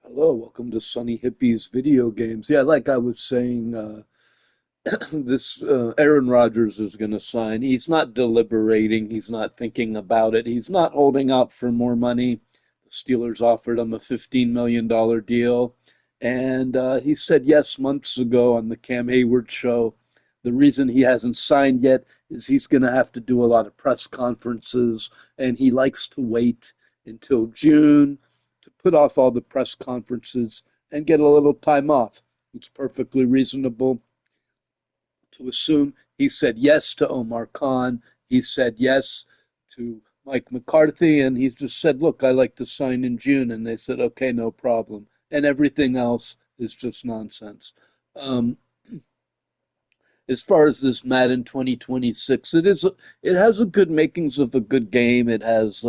Hello, welcome to Sunny Hippie's Video Games. Yeah, like I was saying, this Aaron Rodgers is going to sign. He's not deliberating. He's not thinking about it. He's not holding out for more money. The Steelers offered him a $15 million deal, and he said yes months ago on the Cam Hayward show. The reason he hasn't signed yet is he's going to have to do a lot of press conferences, and he likes to wait until June to put off all the press conferences and get a little time off. It's perfectly reasonable to assume he said yes to Omar Khan. He said yes to Mike McCarthy, and he just said, "Look, I like to sign in June," and they said, "Okay, no problem." And everything else is just nonsense. Um, as far as this Madden 2026, it has a good makings of a good game. It has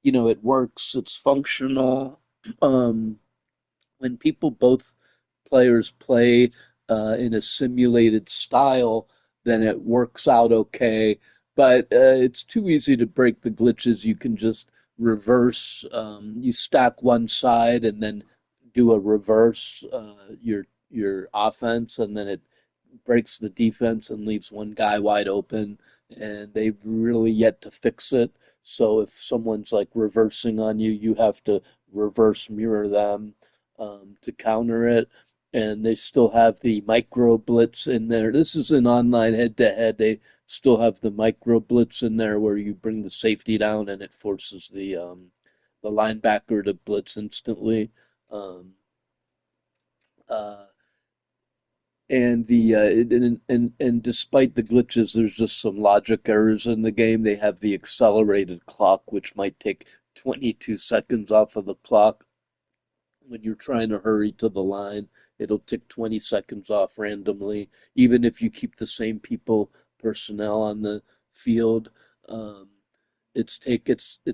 it works. It's functional. Um, when people both players play in a simulated style, then it works out okay. But it's too easy to break the glitches. You can just reverse. You stack one side and then do a reverse your offense, and then it breaks the defense and leaves one guy wide open. And they've really yet to fix it. So if someone's like reversing on you, you have to reverse mirror them to counter it. And they still have the micro blitz in there. This is an online head to head. They still have the micro blitz in there where you bring the safety down and it forces the linebacker to blitz instantly. Um, uh, and despite the glitches, there's just some logic errors in the game. They have the accelerated clock, which might take 22 seconds off of the clock when you're trying to hurry to the line. It'll tick 20 seconds off randomly, even if you keep the same personnel on the field. Um, it's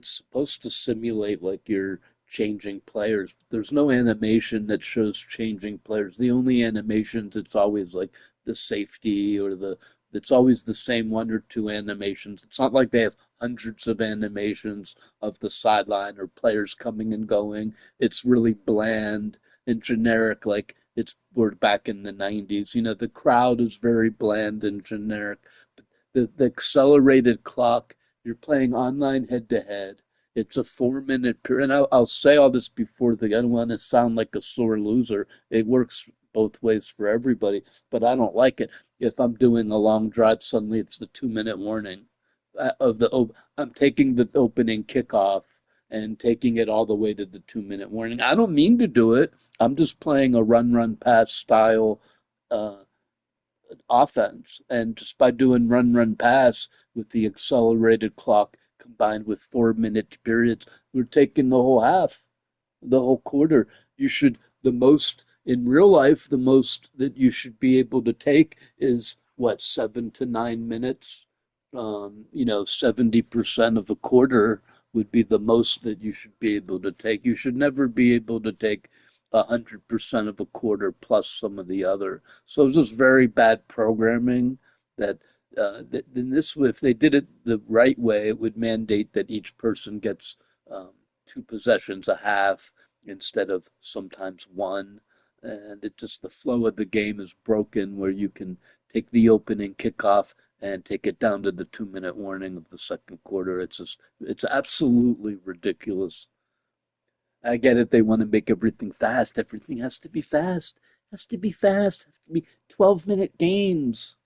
supposed to simulate like you're changing players. There's no animation that shows changing players. The only animations, it's always like the safety or the it's always the same one or two animations. It's not like they have hundreds of animations of the sideline or players coming and going. It's really bland and generic, like we're back in the 90s. The crowd is very bland and generic. The accelerated clock, you're playing online head to head. It's a 4 minute period. And I'll say all this before I don't want to sound like a sore loser. It works both ways for everybody, but I don't like it. If I'm doing a long drive, suddenly it's the 2 minute warning I'm taking the opening kickoff and taking it all the way to the 2 minute warning. I don't mean to do it. I'm just playing a run pass style uh, offense. And just by doing run pass with the accelerated clock combined with 4 minute periods, we're taking the whole half, the whole quarter. You should, the most in real life, the most that you should be able to take is what, 7 to 9 minutes? 70% of the quarter would be the most that you should be able to take. You should never be able to take 100% of a quarter plus some of the other. So it's just very bad programming that in this, if they did it the right way, it would mandate that each person gets two possessions a half instead of sometimes one. And it just, the flow of the game is broken where you can take the opening kickoff and take it down to the 2 minute warning of the second quarter. It's absolutely ridiculous. I get it. They want to make everything fast. Everything has to be fast. Has to be fast. Has to be 12-minute games.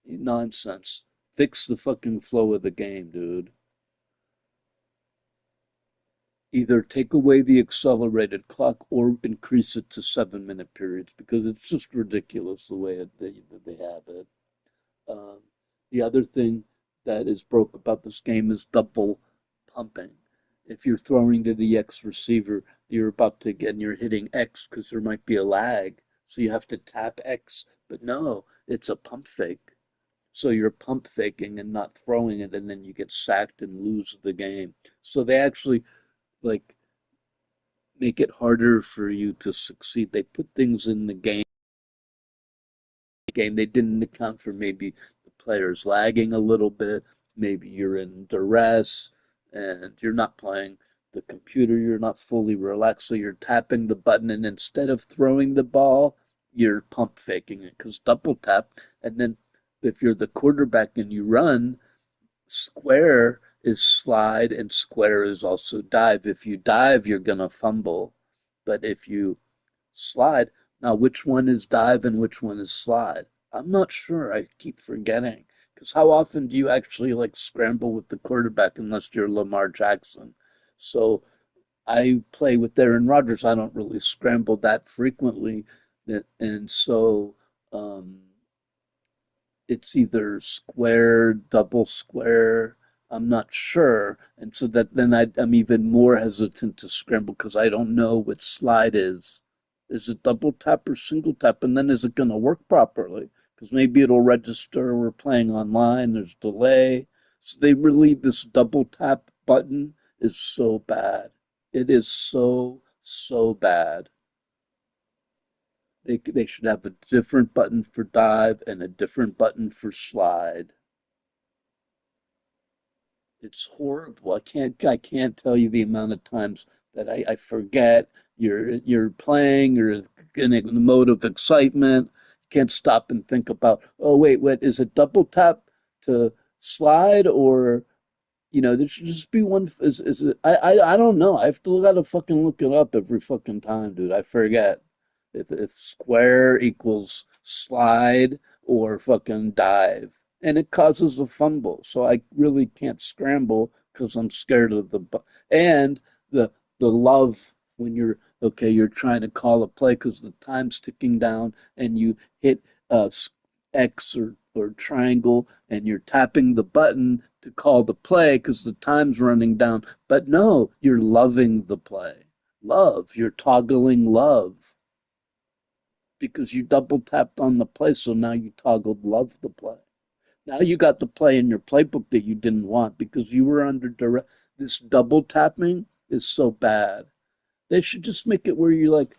Nonsense. Fix the fucking flow of the game, dude. Either take away the accelerated clock or increase it to 7 minute periods because it's just ridiculous the way they have it. Um, the other thing that is broke about this game is double pumping. If you're throwing to the X receiver, you're about to get and you're hitting X because there might be a lag. So you have to tap X. But no, it's a pump fake. So you're pump faking and not throwing it, and then you get sacked and lose the game. So they actually like make it harder for you to succeed. They put things in the game. They didn't account for maybe the players lagging a little bit. Maybe you're in duress and you're not playing the computer, you're not fully relaxed, so you're tapping the button, and instead of throwing the ball, you're pump faking it because double tap, and then if you're the quarterback and you run, square is slide and square is also dive. If you dive, you're gonna fumble, but if you slide, now which one is dive and which one is slide? I'm not sure. I keep forgetting. Because how often do you actually like scramble with the quarterback unless you're Lamar Jackson? So I play with Aaron Rodgers. I don't really scramble that frequently. And so um, it's either square, double square. I'm not sure. And so that then I'm even more hesitant to scramble because I don't know what slide is. Is it double tap or single tap? And then is it going to work properly? Because maybe it'll register we're playing online, there's delay. So they really, this double tap button is so bad. It is so, so bad. They should have a different button for dive and a different button for slide. It's horrible. I can't tell you the amount of times that I forget you're playing, you're in a mode of excitement, you can't stop and think about, oh wait, what is it double tap to slide or there should just be one. Is it? I don't know. I have to gotta fucking look it up every fucking time, dude. I forget if square equals slide or fucking dive, and it causes a fumble. So I really can't scramble because I'm scared of and the the love when you're okay. You're trying to call a play because the time's ticking down, and you hit uh X or triangle and you're tapping the button to call the play because the time's running down. But no, you're loving the play. Love, you're toggling love because you double tapped on the play, so now you toggled love the play. Now you got the play in your playbook that you didn't want because you were under direct. This double tapping is so bad. They should just make it where you like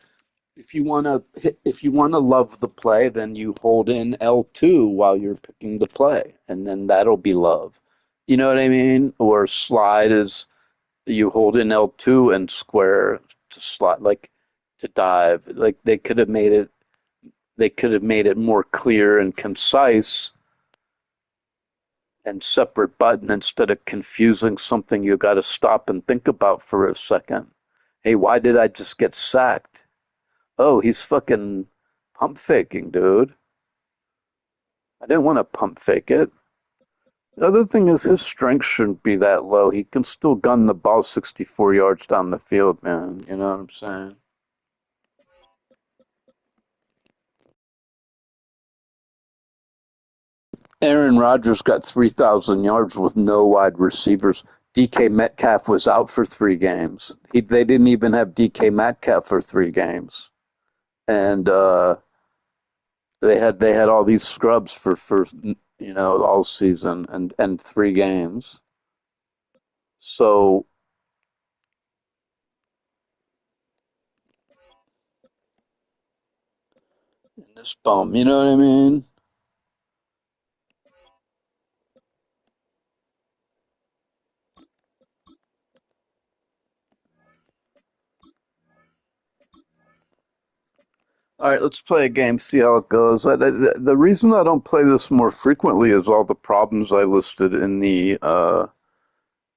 if you want to love the play, then you hold in L2 while you're picking the play, and then that'll be love. You know what I mean? Or slide is you hold in L2 and square to slide, like to dive. Like they could have made it more clear and concise and separate button instead of confusing something you got to stop and think about for a second. Hey, why did I just get sacked? Oh, he's fucking pump faking, dude. I didn't want to pump fake it. The other thing is his strength shouldn't be that low. He can still gun the ball 64 yards down the field, man. You know what I'm saying? Aaron Rodgers got 3,000 yards with no wide receivers. DK Metcalf was out for 3 games. They didn't even have DK Metcalf for 3 games. And they had all these scrubs for all season and 3 games. So this bum, you know what I mean? All right, let's play a game, see how it goes. The reason I don't play this more frequently is all the problems I listed in the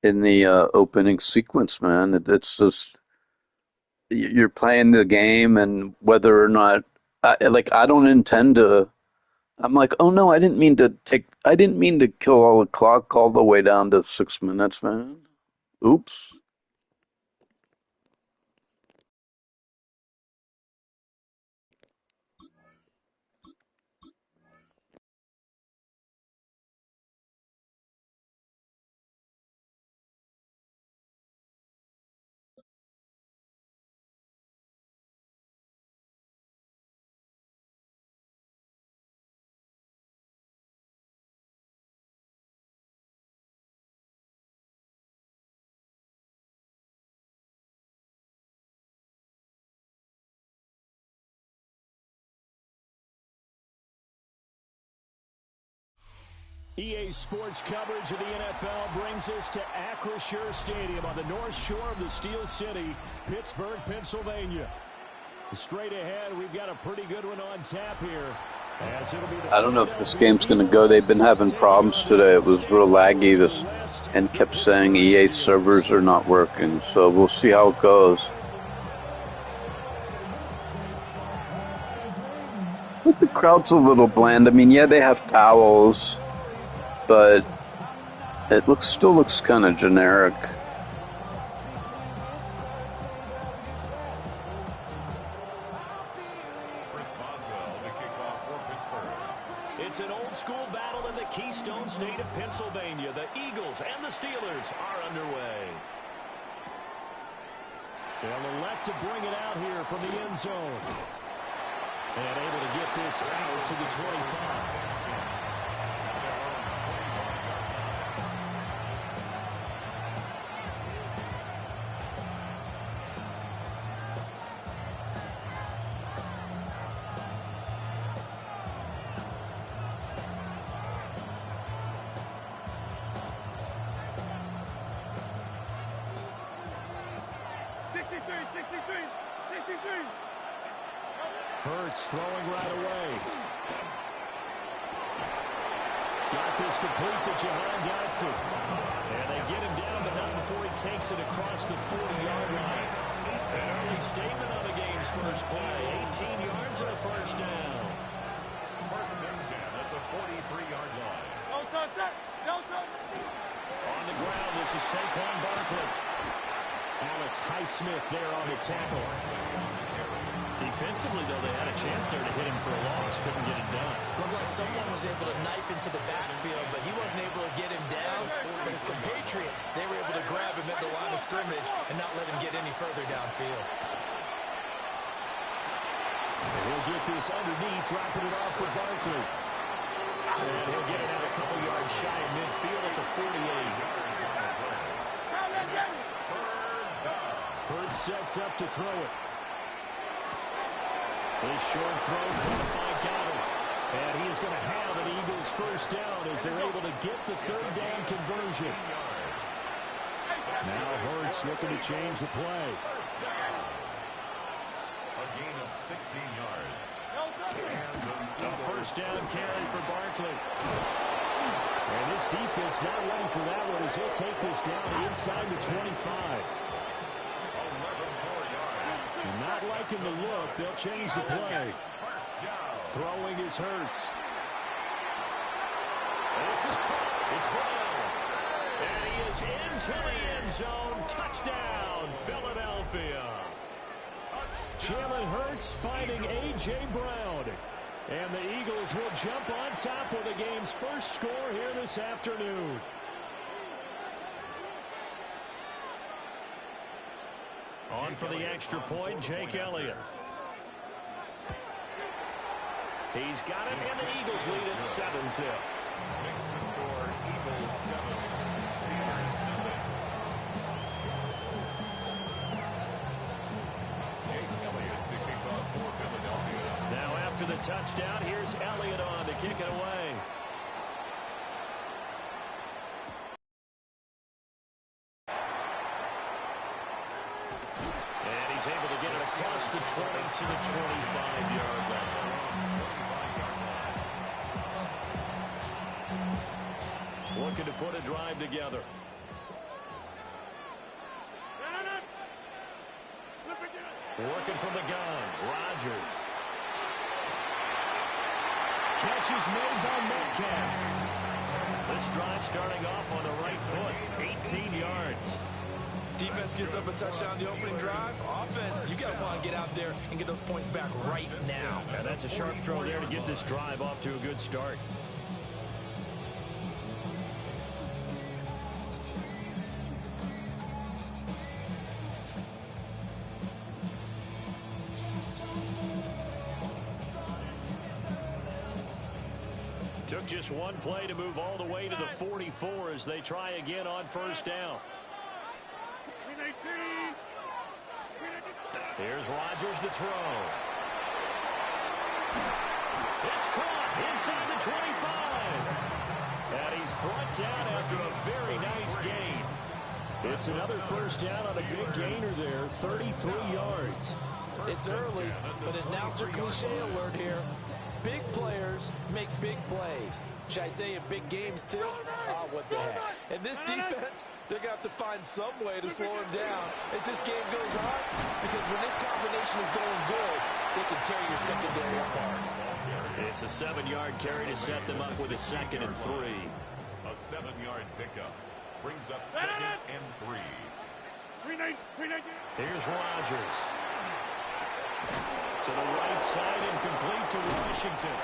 opening sequence, man. It's just you're playing the game, and whether or not I don't intend to. I'm like, oh no, I didn't mean to kill all the clock all the way down to 6 minutes, man. Oops. EA Sports coverage of the NFL brings us to Acrisure Stadium on the north shore of the Steel City, Pittsburgh, Pennsylvania. Straight ahead, we've got a pretty good one on tap here. I don't know if this game's going to go. They've been having problems today. It was real laggy and kept saying EA servers are not working. So we'll see how it goes. But the crowd's a little bland. I mean, yeah, they have towels, but it still looks kind of generic. It's an old-school battle in the Keystone State of Pennsylvania. The Eagles and the Steelers are underway. They'll elect to bring it out here from the end zone. And able to get this out to the 25. Hurts throwing right away. Got this complete to Jahan Dotson. And they get him down, but not before he takes it across the 40-yard line. An early statement on the game's first play. 18 yards and a first down. First and 10 at the 43-yard line. No touch. On the ground, this is Saquon Barkley. Alex Highsmith there on the tackle. Defensively, though, they had a chance there to hit him for a loss. Couldn't get it done. Looked like someone was able to knife into the backfield, but he wasn't able to get him down. But his compatriots, they were able to grab him at the line of scrimmage and not let him get any further downfield. He'll get this underneath, dropping it off for Barkley. And he'll get it out a couple yards shy of midfield at the 48. Bird sets up to throw it. His short throw caught by Goddard. And he is going to have an Eagles first down as they're able to get the third down conversion. Now Hurts looking to change the play. A gain of 16 yards. A first down carry for Barkley. And this defense not ready for that one as he'll take this down inside the 25. Not liking the look. They'll change the play. Throwing is Hurts. This is caught. It's Brown. And he is into the end zone. Touchdown, Philadelphia. Jalen Hurts finding A.J. Brown. And the Eagles will jump on top with the game's first score here this afternoon. On for the extra point, Jake Elliott. He's got it, and the Eagles lead at 7-0. Makes the score Eagles 7, Steelers 0. Jake Elliott to kick off for Philadelphia. Now after the touchdown, here's Elliott on to kick it away. He's able to get it across the 20 to the 25-yard line. Looking to put a drive together. Working from the gun, Rodgers. Catch is made by Metcalf. This drive starting off on the right foot, 18 yards. Defense gives up a touchdown the opening drive. Offense, you got to want to get out there and get those points back right now. And that's a sharp throw there to get this drive off to a good start. Took just one play to move all the way to the 44 as they try again on first down. Here's Rodgers to throw. It's caught inside the 25. And he's brought down after a very nice gain. It's another first down on a big gainer there, 33 yards. It's early, but announcer cliche alert here. Big players make big plays. Should I say in big games too? Oh, what the heck. And this defense, they're going to have to find some way to slow him down as this game goes on, because when this combination is going good, they can tear your secondary apart. It's a 7-yard carry to set them up with a 2nd and 3. A 7-yard pickup brings up 2nd and 3. Here's Rodgers. To the right side and complete to Washington.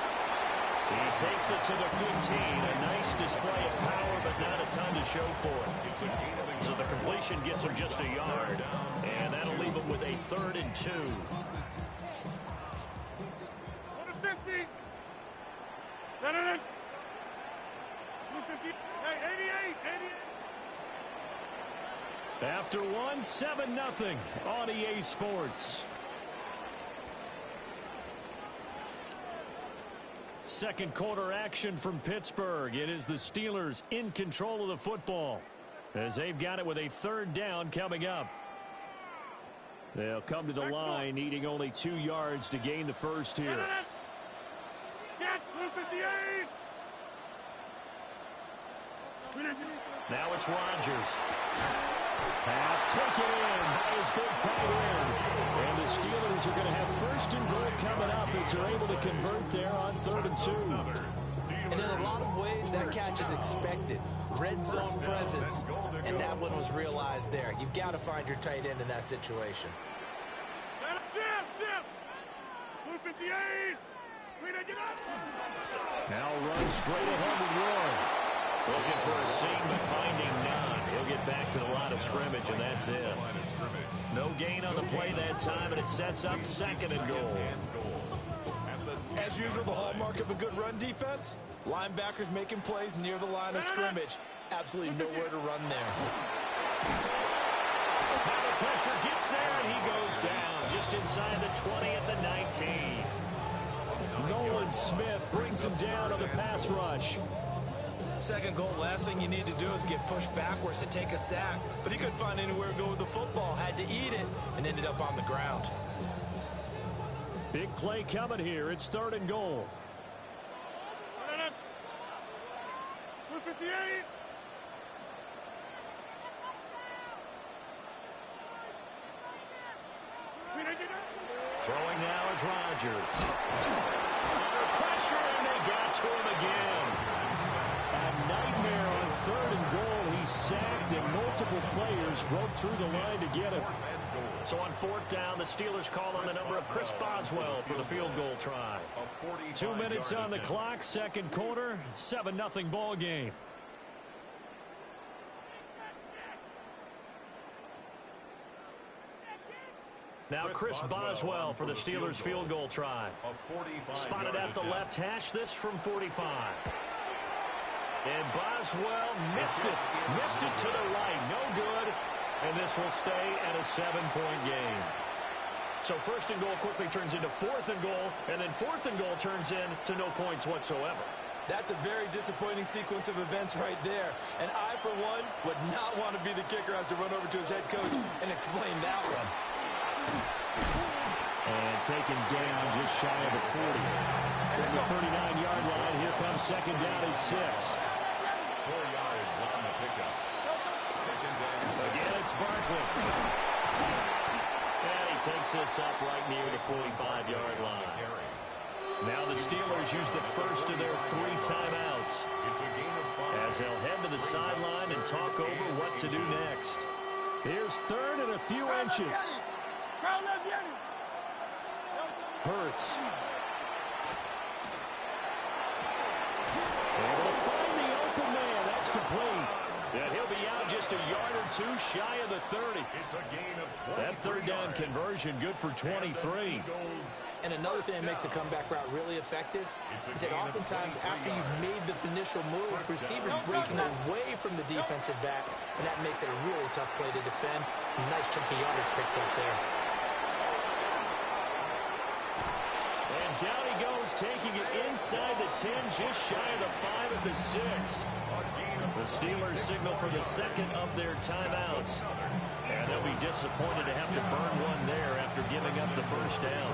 He takes it to the 15. A nice display of power, but not a ton to show for it. So the completion gets him just a yard. And that'll leave him with a 3rd and 2. After one, 7-0 on EA Sports. Second quarter action from Pittsburgh. It is the Steelers in control of the football as they've got it with a 3rd down coming up. They'll come to the line needing only 2 yards to gain the first here. Now it's Rodgers. Pass taken in by his big tight end. And the Steelers are going to have 1st and goal coming up as they're able to convert there on 3rd and 2. And in a lot of ways, that catch is expected. Red zone presence. And that one was realized there. You've got to find your tight end in that situation. Now run straight ahead with Warren. Looking for a seam, but finding none. He'll get back to the line of scrimmage, and that's it. No gain on the play that time, and it sets up 2nd and goal. As usual, the hallmark of a good run defense, linebackers making plays near the line of scrimmage. Absolutely nowhere to run there. Now the pressure gets there, and he goes down just inside the 20 at the 19. Nolan Smith brings him down on the pass rush. Second goal, last thing you need to do is get pushed backwards to take a sack. But he couldn't find anywhere to go with the football, had to eat it, and ended up on the ground. Big play coming here. It's 3rd and goal. Throwing now is Rodgers. Under pressure, and they got to him again. A nightmare on 3rd and goal. He's sacked, and multiple players broke through the line to get him. So on 4th down, the Steelers call on the number of Chris Boswell for the field goal try. 2 minutes on the clock, 2nd quarter, 7-0 ball game. Now Chris Boswell for the Steelers field goal try. Spotted at the left hash, this from 45. And Boswell missed it. Missed it to the right. No good. And this will stay at a 7-point game. So 1st and goal quickly turns into 4th and goal. And then 4th and goal turns into no points whatsoever. That's a very disappointing sequence of events right there. And I, for one, would not want to be the kicker who has to run over to his head coach and explain that one. And taken down just shy of the 40. From the 39-yard line, here comes 2nd down at 6. 4 yards on the pickup. 2nd down. Again, it's Barkley. And he takes this up right near the 45-yard line. Now the Steelers use the first of their 3 timeouts as they'll head to the sideline and talk over what to do next. Here's 3rd and a few inches. Hurts. Able to find the open man. That's complete. And he'll be out just a yard or 2 shy of the 30. It's a gain of 20. That 3rd down conversion good for 23. And another thing that makes the comeback route really effective is that oftentimes after you've made the initial move, receivers breaking away from the defensive back, and that makes it a really tough play to defend. A nice chunk of yardage picked up there. And down he goes, taking it inside the 10, just shy of the 5 at the 6. The Steelers signal for the second of their timeouts. And they'll be disappointed to have to burn one there after giving up the first down.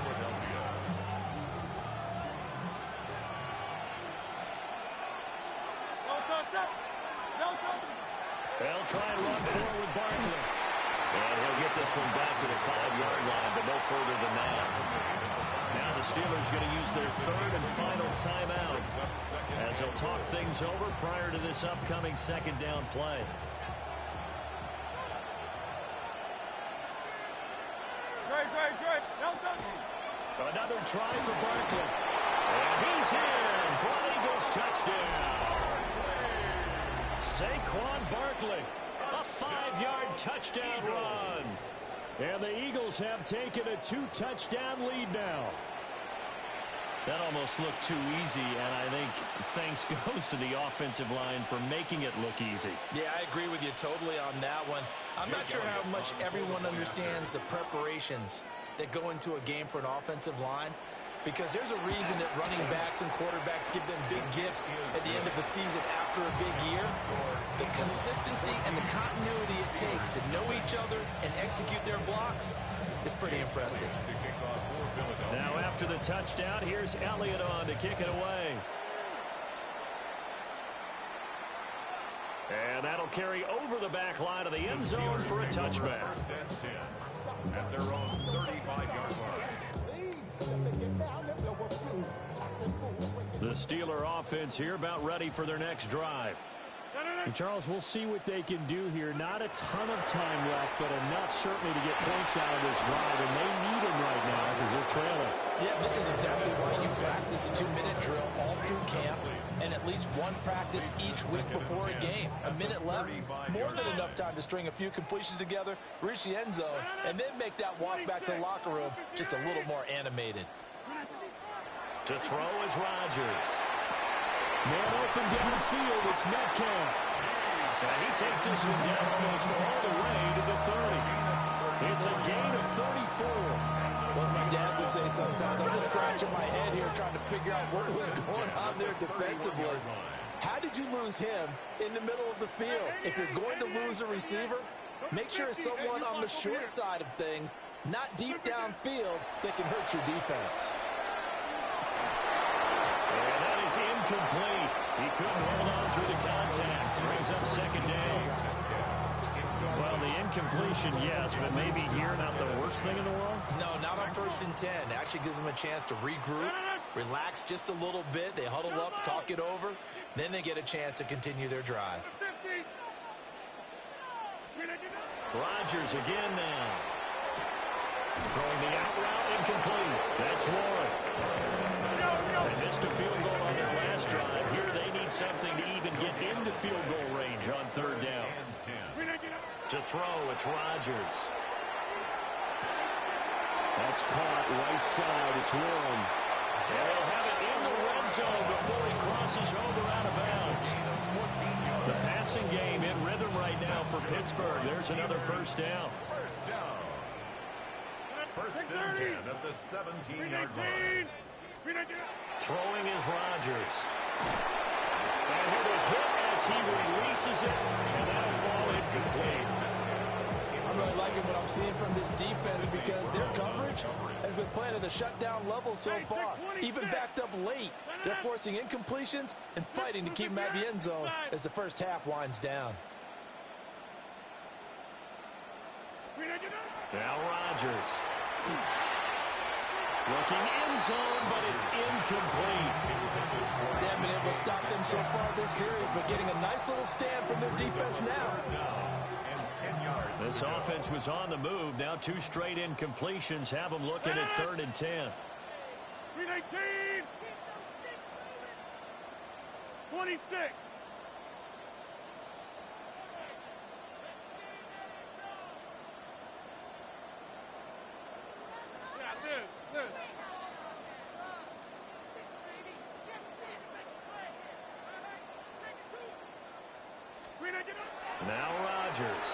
They'll try and run forward with Barkley. And he'll get this one back to the 5-yard line, but no further than that. Now the Steelers going to use their third and final timeout as they'll talk things over prior to this upcoming second down play. Another try for Barkley. And he's in for an Eagles touchdown. Saquon Barkley, a 5-yard touchdown run. And the Eagles have taken a 2-touchdown lead now. That almost looked too easy, and I think thanks goes to the offensive line for making it look easy. Yeah, I agree with you totally on that one. I'm not sure how much everyone understands the preparations that go into a game for an offensive line, because there's a reason that running backs and quarterbacks give them big gifts at the end of the season after a big year. The consistency and the continuity it takes to know each other and execute their blocks is pretty impressive. Now after the touchdown, here's Elliott on to kick it away. And that'll carry over the back line of the end zone for a touchback. At their own 35-yard line. The Steeler offense here about ready for their next drive. And Charles, we'll see what they can do here. Not a ton of time left, but enough certainly to get points out of this drive, and they need them right now because they're trailing. Yeah, this is exactly why you practice a 2-minute drill all through camp and at least one practice each week before a game. A minute left, more than enough time to string a few completions together, reach the end zone, and then make that walk back to the locker room just a little more animated. To throw is Rodgers. Man open downfield, it's Metcalf. And he takes this one down almost all the way to the 30. It's a gain of 34. Well, my dad would say sometimes, I'm just scratching my head here trying to figure out what was going on there defensively. How did you lose him in the middle of the field? If you're going to lose a receiver, make sure it's someone on the short side of things, not deep downfield, that can hurt your defense. And that is incomplete. He couldn't hold on through the contact. Brings up second down. Well, the incompletion, yes, but maybe here not the worst thing in the world? No, not on 1st and 10. Actually gives them a chance to regroup, relax just a little bit. They huddle up, talk it over. Then they get a chance to continue their drive. Rodgers again now. Throwing the out route, incomplete. That's Warren. They missed a field goal on their last drive. Here they need something to even get into field goal range on 3rd down. To throw, it's Rodgers. That's caught right side. It's Warren. And they'll have it in the red zone before he crosses over out of bounds. The passing game in rhythm right now for Pittsburgh. There's another first down. First and 10 at the 17-yard line. Throwing is Rodgers. And he'll be hit as he releases it, and that'll fall incomplete. I'm really liking what I'm seeing from this defense because their coverage has been playing at a shutdown level so far. Even backed up late, they're forcing incompletions and fighting to keep them at the end zone as the first half winds down. Now Rodgers. Looking in zone, but it's incomplete. They haven't been able to stop them so far this series, but getting a nice little stand from their defense now. This offense was on the move. Now 2 straight incompletions have them looking at 3rd and 10. 26. Now Rodgers.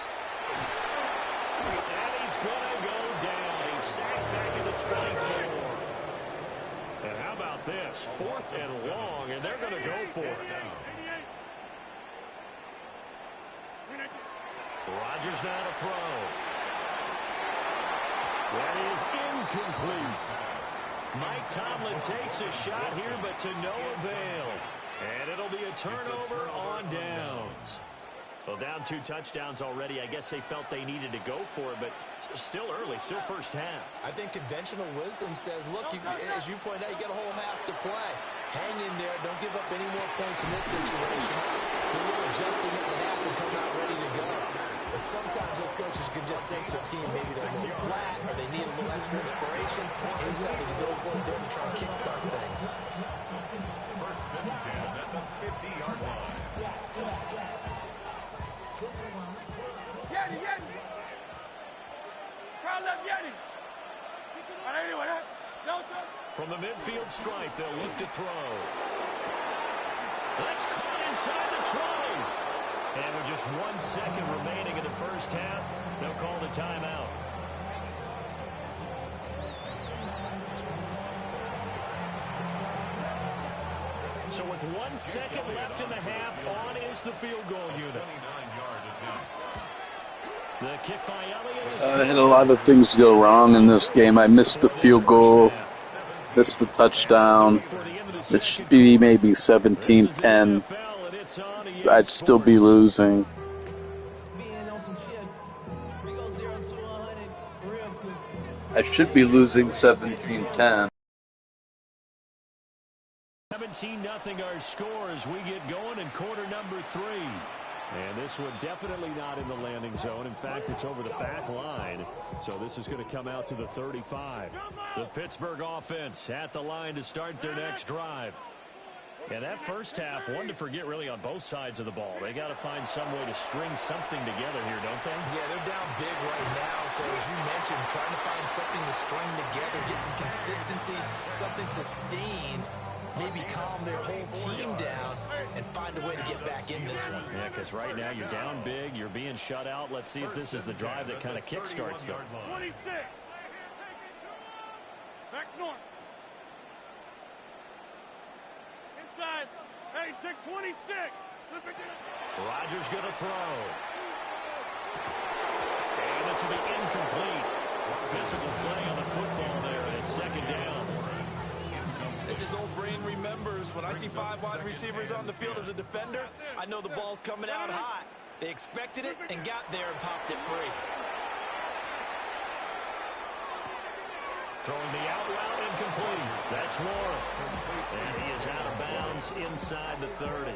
And he's going to go down. He's sacked back at the 24. about this? 4th and long, and they're going to go for it. Rodgers now to throw. That is incomplete. Mike Tomlin takes a shot here, but to no avail. And it'll be a turnover on downs. Well, down 2 touchdowns already. I guess they felt they needed to go for it, but still early, still first half. I think conventional wisdom says, look, as you point out, you got a whole half to play. Hang in there. Don't give up any more points in this situation. Do a little adjusting at the half and come out ready to go. But sometimes those coaches can just sense their team. Maybe they're a little flat or they need a little extra inspiration. And he decided to go for it there to try and kickstart things. First and 10 at the 50-yard line. From the midfield stripe, they'll look to throw. That's caught inside the 20. And with just 1 second remaining in the first half, they'll call the timeout. So with 1 second left in the half, on is the field goal unit. The kick by Elliott is I had a lot of things go wrong in this game. I missed the field goal, missed the touchdown. It should be maybe 17-10. I'd still be losing. I should be losing 17-10. 17-0 our score as we get going in quarter number 3. And this one definitely not in the landing zone. In fact, it's over the back line. So this is going to come out to the 35. The Pittsburgh offense at the line to start their next drive. And that first half, one to forget really on both sides of the ball. They got to find some way to string something together here, don't they? Yeah, they're down big right now. So as you mentioned, trying to find something to string together, get some consistency, something sustained. Maybe calm their whole team down and find a way to get back in this one. Yeah, because right now you're down big, you're being shut out. Let's see if this is the drive that kind of kickstarts them. 26. Back north. Inside. Hey, take 26. Rodgers going to throw. And this will be incomplete. Physical play on the football there, and it's second down. As his old brain remembers, when I see 5 wide receivers on the field as a defender, I know the ball's coming out hot. They expected it and got there and popped it free. Throwing the out route incomplete. That's Warren. And he is out of bounds inside the 30.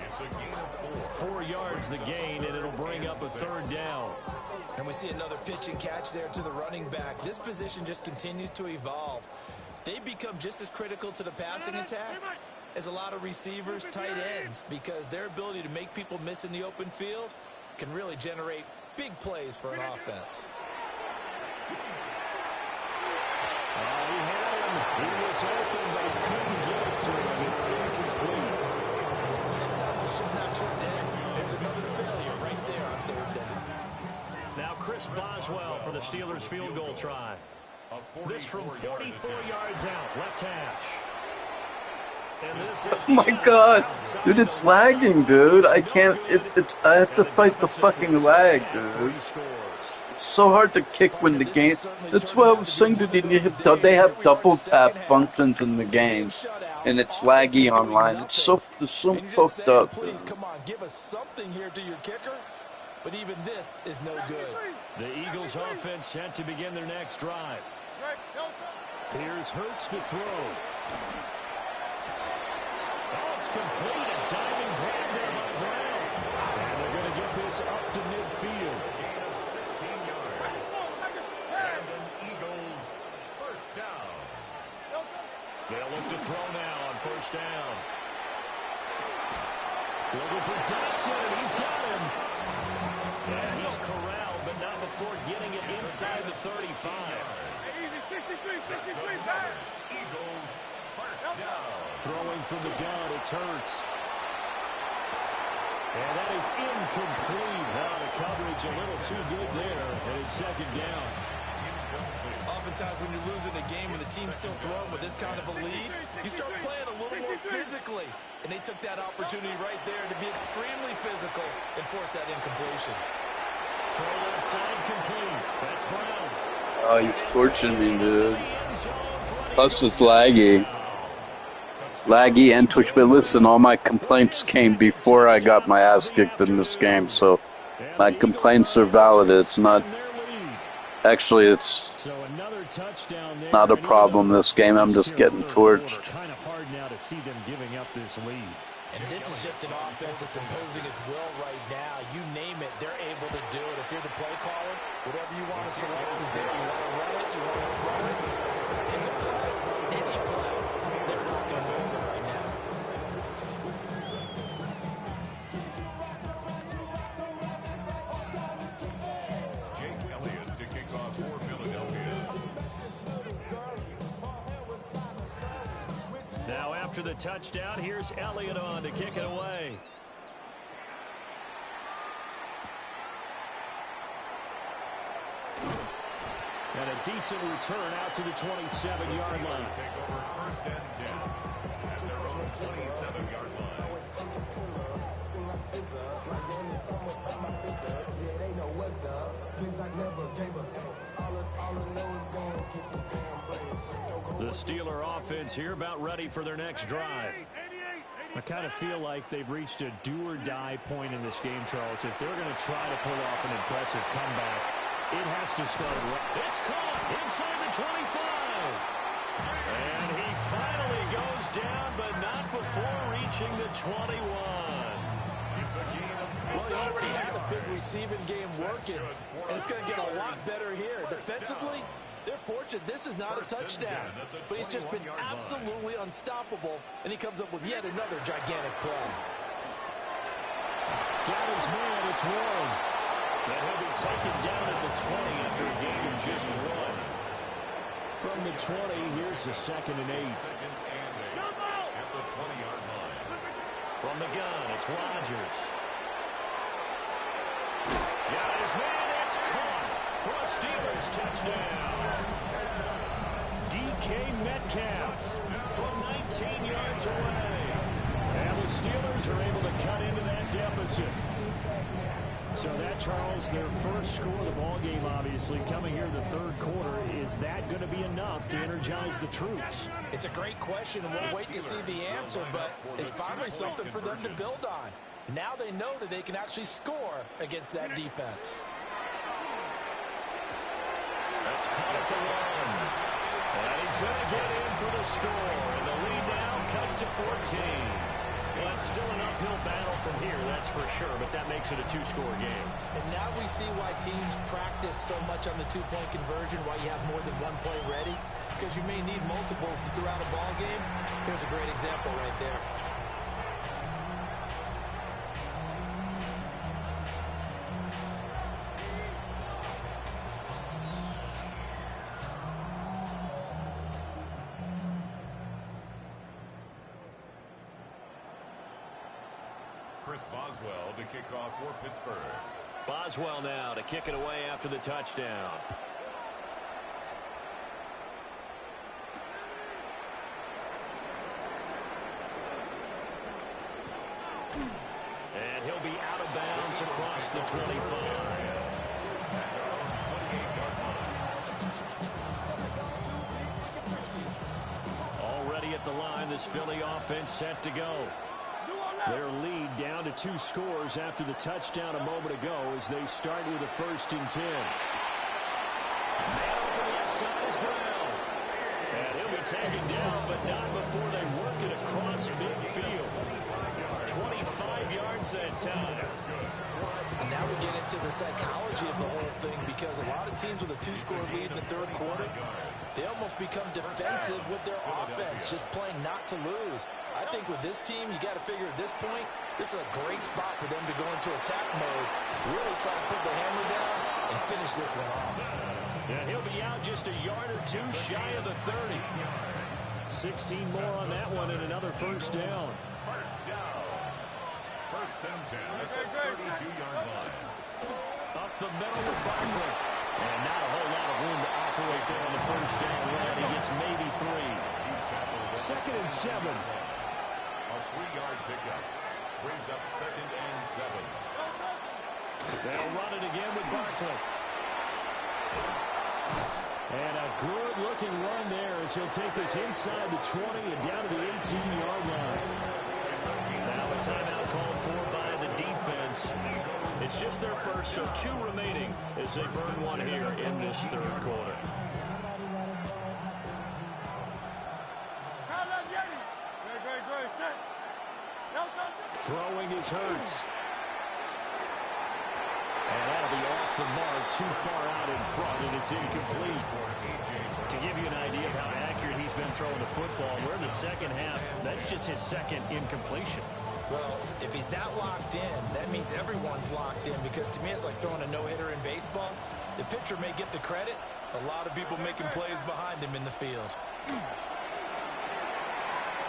4 yards the gain, and it'll bring up a third down. And we see another pitch and catch there to the running back. This position just continues to evolve. They become just as critical to the passing attack as a lot of receivers, tight ends, because their ability to make people miss in the open field can really generate big plays for an offense. He had him. He was open, but he couldn't get it to him. It's incomplete. Sometimes it's just not your day. There's another failure right there on third down. Now Chris Boswell for the Steelers field goal try. This from 44 yards out, left hash. And this is Oh my god, dude, it's lagging, dude. I can't. I have to fight the fucking lag, dude. It's so hard to kick when the game. That's what I was saying, dude. They have double tap functions in the game, and it's laggy online. It's so fucked up. Please, come on, give us something here to your kicker. But even this is no good. The Eagles offense set to begin their next drive. Here's Hurts to throw. Oh, it's complete. A diving grab there by Brown. And they're going to get this up to midfield. 16 yards. And an Eagles first down. They'll look to throw now on first down. Looking for Dotson, and he's got him. Yeah, he's corralled, but not before getting it inside the 35. Eagles first down. Throwing from the gun, it's Hurts. And that is incomplete. Now the coverage a little too good there, and it's second down. Oftentimes when you're losing a game and the team's still throwing with this kind of a lead, you start playing a little more physically. And they took that opportunity right there to be extremely physical and force that incompletion. Throw left side complete. That's Brown. Oh, he's torching me, dude. Plus it's laggy. Laggy and twitch. But listen, all my complaints came before I got my ass kicked in this game, so my complaints are valid. It's not... Actually, it's not a problem this game. I'm just getting torched. Kind of hard now to see them giving up this lead. And this is just an offense that's imposing its will right now. You name it, they're able to do it. If you're the play caller, whatever you want to select is there. You want to run it, you want to throw it, pick a play, any play. They're not going to move it right now. Jake Elliott to kick off for Philadelphia. Now after the touchdown, here's Elliott on to kick it away. And a decent return out to the 27-yard line. Take over first and 10 at their own 27-yard line. The Steeler offense here about ready for their next drive. I kind of feel like they've reached a do-or-die point in this game, Charles. If they're going to try to pull off an impressive comeback, it has to start right. It's caught inside the 25. And he finally goes down, but not before reaching the 21. Well, he already had a big receiving game working, and it's going to get a lot better here. Defensively, they're fortunate. This is not a touchdown, but he's just been absolutely unstoppable, and he comes up with yet another gigantic play. Got his man, it's Warren. And he'll be taken down at the 20 after a game of just one. From the 20, here's the 2nd and 8. At the 20-yard line. From the gun, it's Rodgers. Got his man, it's caught for a Steelers touchdown. DK Metcalf from 19 yards away. And the Steelers are able to cut into that deficit. So that, Charles, their first score of the ball game, obviously, coming here in the third quarter. Is that going to be enough to energize the troops? It's a great question, and we'll wait to see the answer, but it's finally something for them to build on. Now they know that they can actually score against that defense. That's caught at the run. And he's going to get in for the score. And the lead now cut to 14. Well, it's still an uphill battle from here, that's for sure, but that makes it a two-score game. And now we see why teams practice so much on the two-point conversion, why you have more than one play ready, because you may need multiples throughout a ball game. Here's a great example right there. Chris Boswell to kick off for Pittsburgh. Boswell now to kick it away after the touchdown. And he'll be out of bounds across the 25. Already at the line, this Philly offense set to go. Their lead down to 2 scores after the touchdown a moment ago as they start with a 1st and 10. Man on the left side is Brown. And he'll be taken down, but not before they work it across midfield. 25 yards that time. And now we get into the psychology of the whole thing, because a lot of teams with a 2-score lead in the third quarter, they almost become defensive with their offense, just playing not to lose. I think with this team, you got to figure at this point, this is a great spot for them to go into attack mode, really try to put the hammer down and finish this one off. And he'll be out just a yard or 2 shy of the 30. 16 more on that one and another 1st down. First down. 1st and 10 at the 32-yard line. Up the middle with Barkley. And not a whole lot of room to operate there on the 2nd and 7. A 3-yard pickup brings up 2nd and 7. They'll run it again with Barkley. And a good-looking run there as he'll take this inside the 20 and down to the 18-yard line. Now a timeout called for by the defense. It's just their first, so 2 remaining as they burn one here in this 3rd quarter. Throwing is Hurts. And that'll be off the mark, too far out in front, and it's incomplete. To give you an idea of how accurate he's been throwing the football, we're in the 2nd half. That's just his 2nd incompletion. Well, if he's not locked in, that means everyone's locked in, because to me it's like throwing a no-hitter in baseball. The pitcher may get the credit, a lot of people making plays behind him in the field.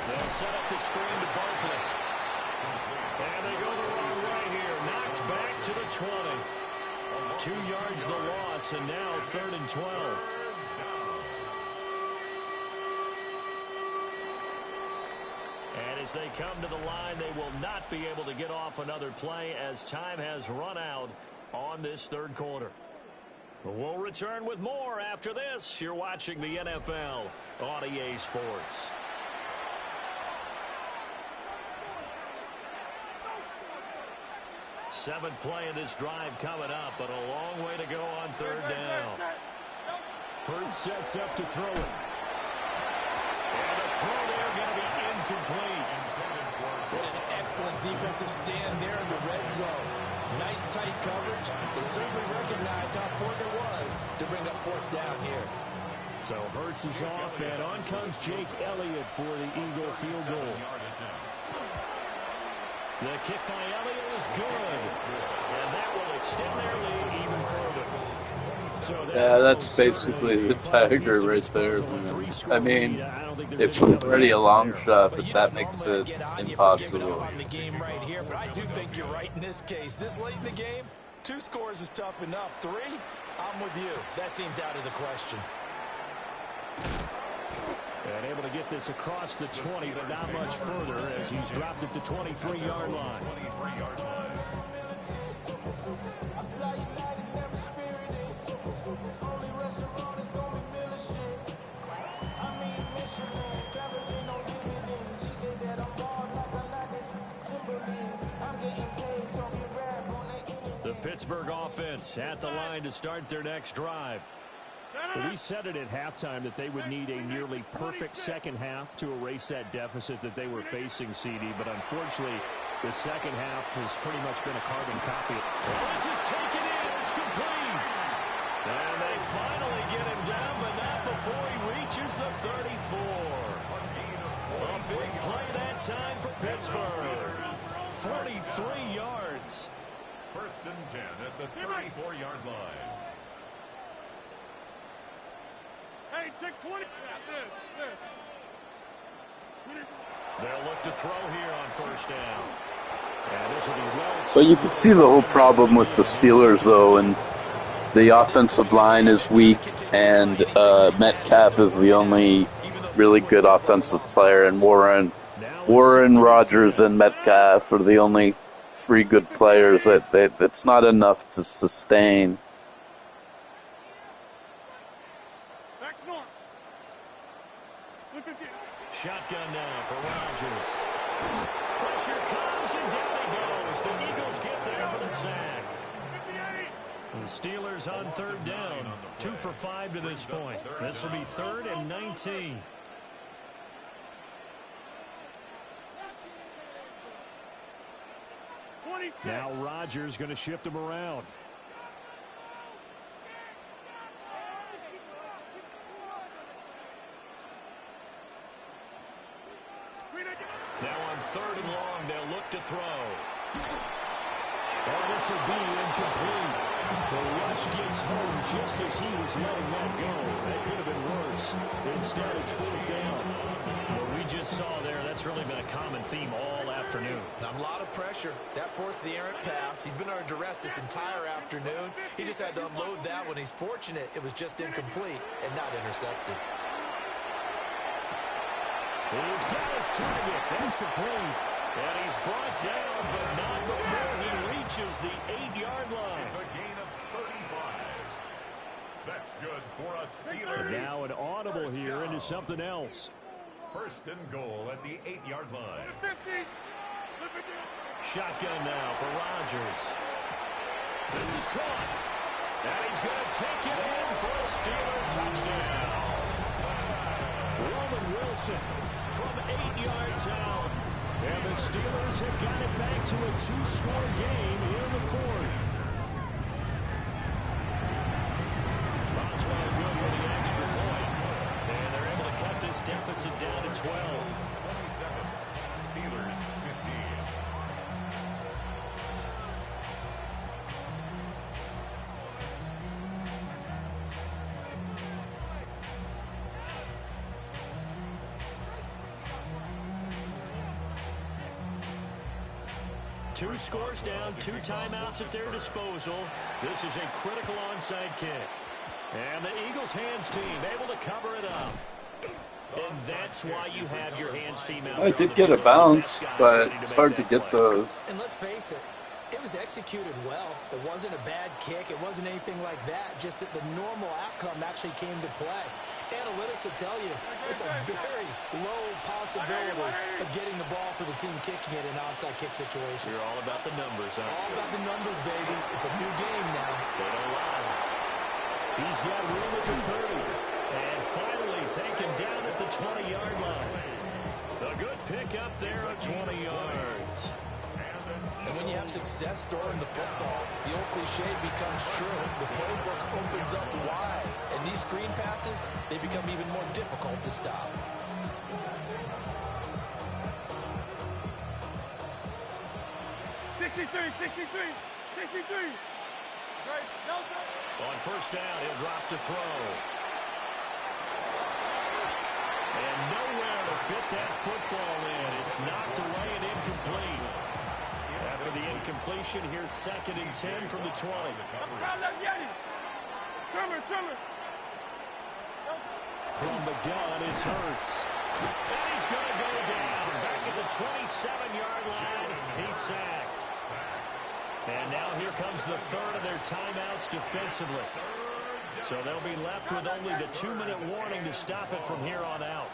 They'll set up the screen to Barkley. And they go the wrong way here. Knocked back to the 20. 2 yards the loss, and now 3rd and 12. And as they come to the line, they will not be able to get off another play as time has run out on this 3rd quarter. We'll return with more after this. You're watching the NFL on EA Sports. Seventh play of this drive coming up, but a long way to go on 3rd down. Hurts sets up to throw it. And the throw there going to be incomplete. What an excellent defensive stand there in the red zone. Nice tight coverage. They certainly recognized how important it was to bring up 4th down here. So Hurts is off, and on comes Jake Elliott for the Eagle field goal. The kick by Elliott is good, and that will extend their lead even further. So Yeah, that's basically the tiger right there, man. I mean, it's already a long shot, but that makes it impossible. The game right here, but I do think you're right in this case. This late in the game, 2 scores is tough enough. 3, I'm with you. That seems out of the question. And able to get this across the 20, but not much further as he's dropped it to 23-yard line. The Pittsburgh offense at the line to start their next drive. We said it at halftime that they would need a nearly perfect 2nd half to erase that deficit that they were facing, CD, but unfortunately, the 2nd half has pretty much been a carbon copy. This is taken in. It's complete. And they finally get him down, but not before he reaches the 34. A big play that time for Pittsburgh. 43 yards. 1st and 10 at the 34-yard line. Hey, take 20. They'll look to throw here on 1st down. And this will be well. But you can see the whole problem with the Steelers, though, and the offensive line is weak, and Metcalf is the only really good offensive player, and Warren, Rodgers, and Metcalf are the only 3 good players. That's not enough to sustain. Shotgun now for Rodgers. Pressure comes, and down he goes. The Eagles get there for the sack. The Steelers on 3rd down. 2 for 5 to this point. This will be 3rd and 19. Now Rodgers going to shift him around. Now on 3rd and long, they'll look to throw. Oh, this will be incomplete. The rush gets home just as he was letting that go. That could have been worse. Instead, it's 4th down. What we just saw there, that's really been a common theme all afternoon. A lot of pressure. That forced the errant pass. He's been under duress this entire afternoon. He just had to unload that one. He's fortunate it was just incomplete and not intercepted. He's got his target. That's complete. And he's brought down, but not before he reaches the 8-yard line. It's a gain of 35. That's good for a Steelers. Now an audible here into something else. First and goal at the 8-yard line. Shotgun now for Rodgers. This is caught. And he's going to take it in for a Steeler touchdown. Roman Wilson from 8 yards out. And the Steelers have got it back to a 2-score game here in the fourth. Roswell good with the extra point. And they're able to cut this deficit down to 12. 27. Steelers 15. Two scores down, 2 timeouts at their disposal. This is a critical onside kick. And the Eagles hands team able to cover it up. And that's why you have your hands team out. I did get a bounce, but it's hard to get those. And let's face it, it was executed well. It wasn't a bad kick. It wasn't anything like that. Just that the normal outcome actually came to play. Analytics will tell you it's a very low possibility of getting the ball for the team kicking it in an onside kick situation. You're all about the numbers, huh? All about the numbers, baby. It's a new game now. They don't lie. He's got room at the 30. And finally taken down at the 20-yard line. A good pick up there at 20 yards. And when you have success throwing the football, the old cliche becomes true. The playbook opens up wide. And these screen passes, they become even more difficult to stop. On first down, he'll drop to throw. And nowhere to fit that football in. It's knocked away and incomplete. After the incompletion, here's 2nd and 10 from the 20. From the gun, it's Hurts. And he's going to go down. Back at the 27-yard line. He's sacked. And now here comes the third of their timeouts defensively. So they'll be left with only the 2-minute warning to stop it from here on out.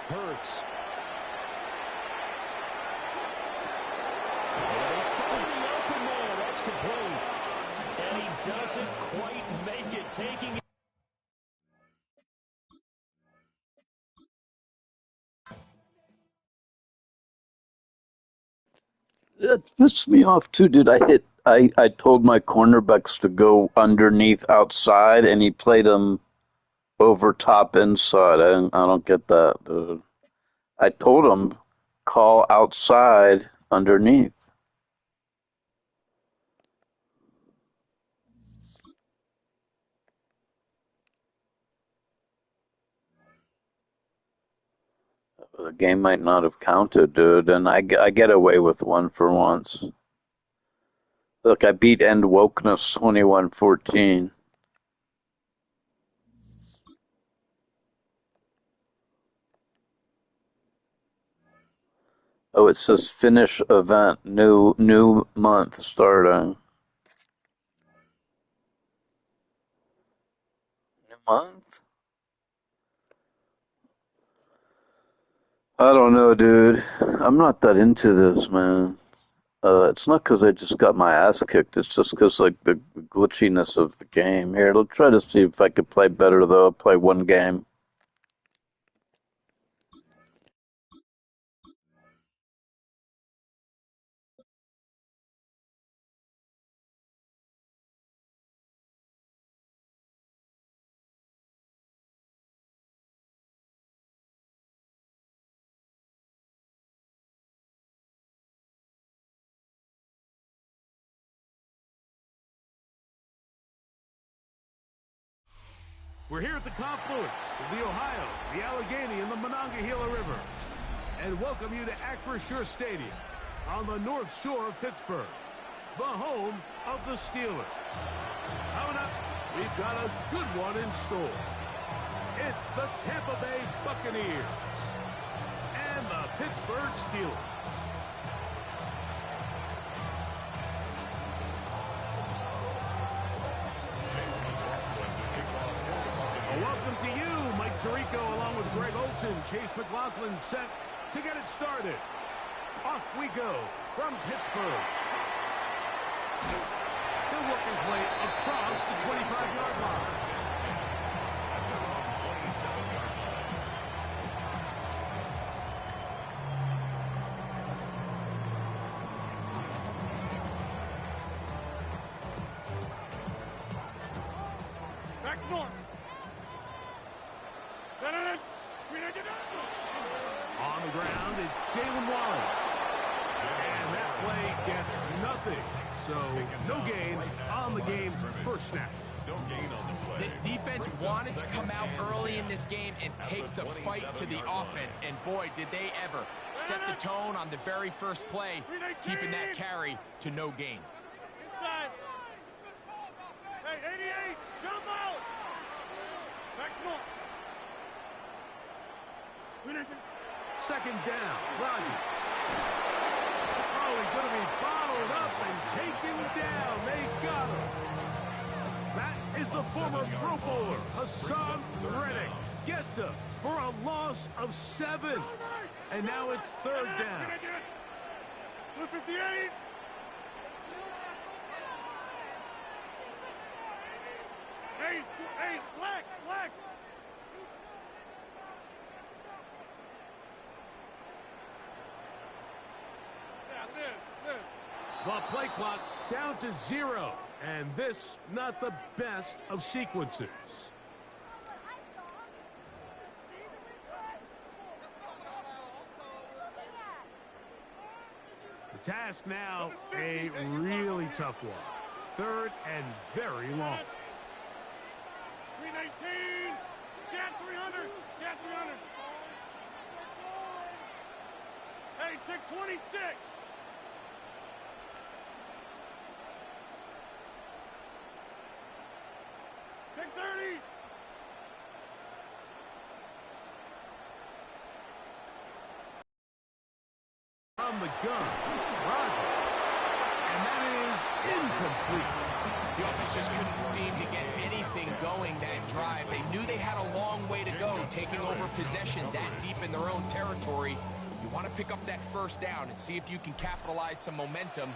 Hurts. Finding the open man. That's complete. And he doesn't quite make it, taking it. It pissed me off too, dude. I told my cornerbacks to go underneath outside, and he played them over top inside. I don't get that, dude. I told him call outside underneath. The game might not have counted, dude, and I get away with one for once. Look, I beat End Wokeness 21-14. Oh, it says finish event, new month starting. New month? I don't know, dude. I'm not that into this, man. It's not because I just got my ass kicked. It's just because, like, the glitchiness of the game. Here, let's try to see if I could play better, though. I'll play one game. We're here at the confluence of the Ohio, the Allegheny, and the Monongahela River, and welcome you to Acrisure Stadium. on the North Shore of Pittsburgh, the home of the Steelers. Coming up, we've got a good one in store. It's the Tampa Bay Buccaneers and the Pittsburgh Steelers. Welcome to you, Mike Tirico, along with Greg Olson. Chase McLaughlin set to get it started. Off we go from Pittsburgh. He'll work his way across the 25-yard line. Back north. On the ground, it's Jalen Warren. And that play gets nothing. So, no gain on the game's first snap. No gain on the play. This defense wanted to come out early in this game and take the fight to the offense. And boy, did they ever set the tone on the very first play, keeping that carry to no gain. Inside. Hey, 88, jump out. Back north. Second down, Rodgers. Oh, he's going to be bottled up and taken down. They got him. That is the former Pro Bowler, Hassan Reddick. Gets him for a loss of 7. And now it's third down. 58. Hey, black. The play clock down to 0, and this not the best of sequences. The task now, a really tough one. Third and very long. 319, get 300, get 300. Hey, take 26. Take 30. From the gun, Rodgers. And that is incomplete. The offense just couldn't seem to get anything going that drive. They knew they had a long way to go, taking over possession that deep in their own territory. You want to pick up that first down and see if you can capitalize some momentum.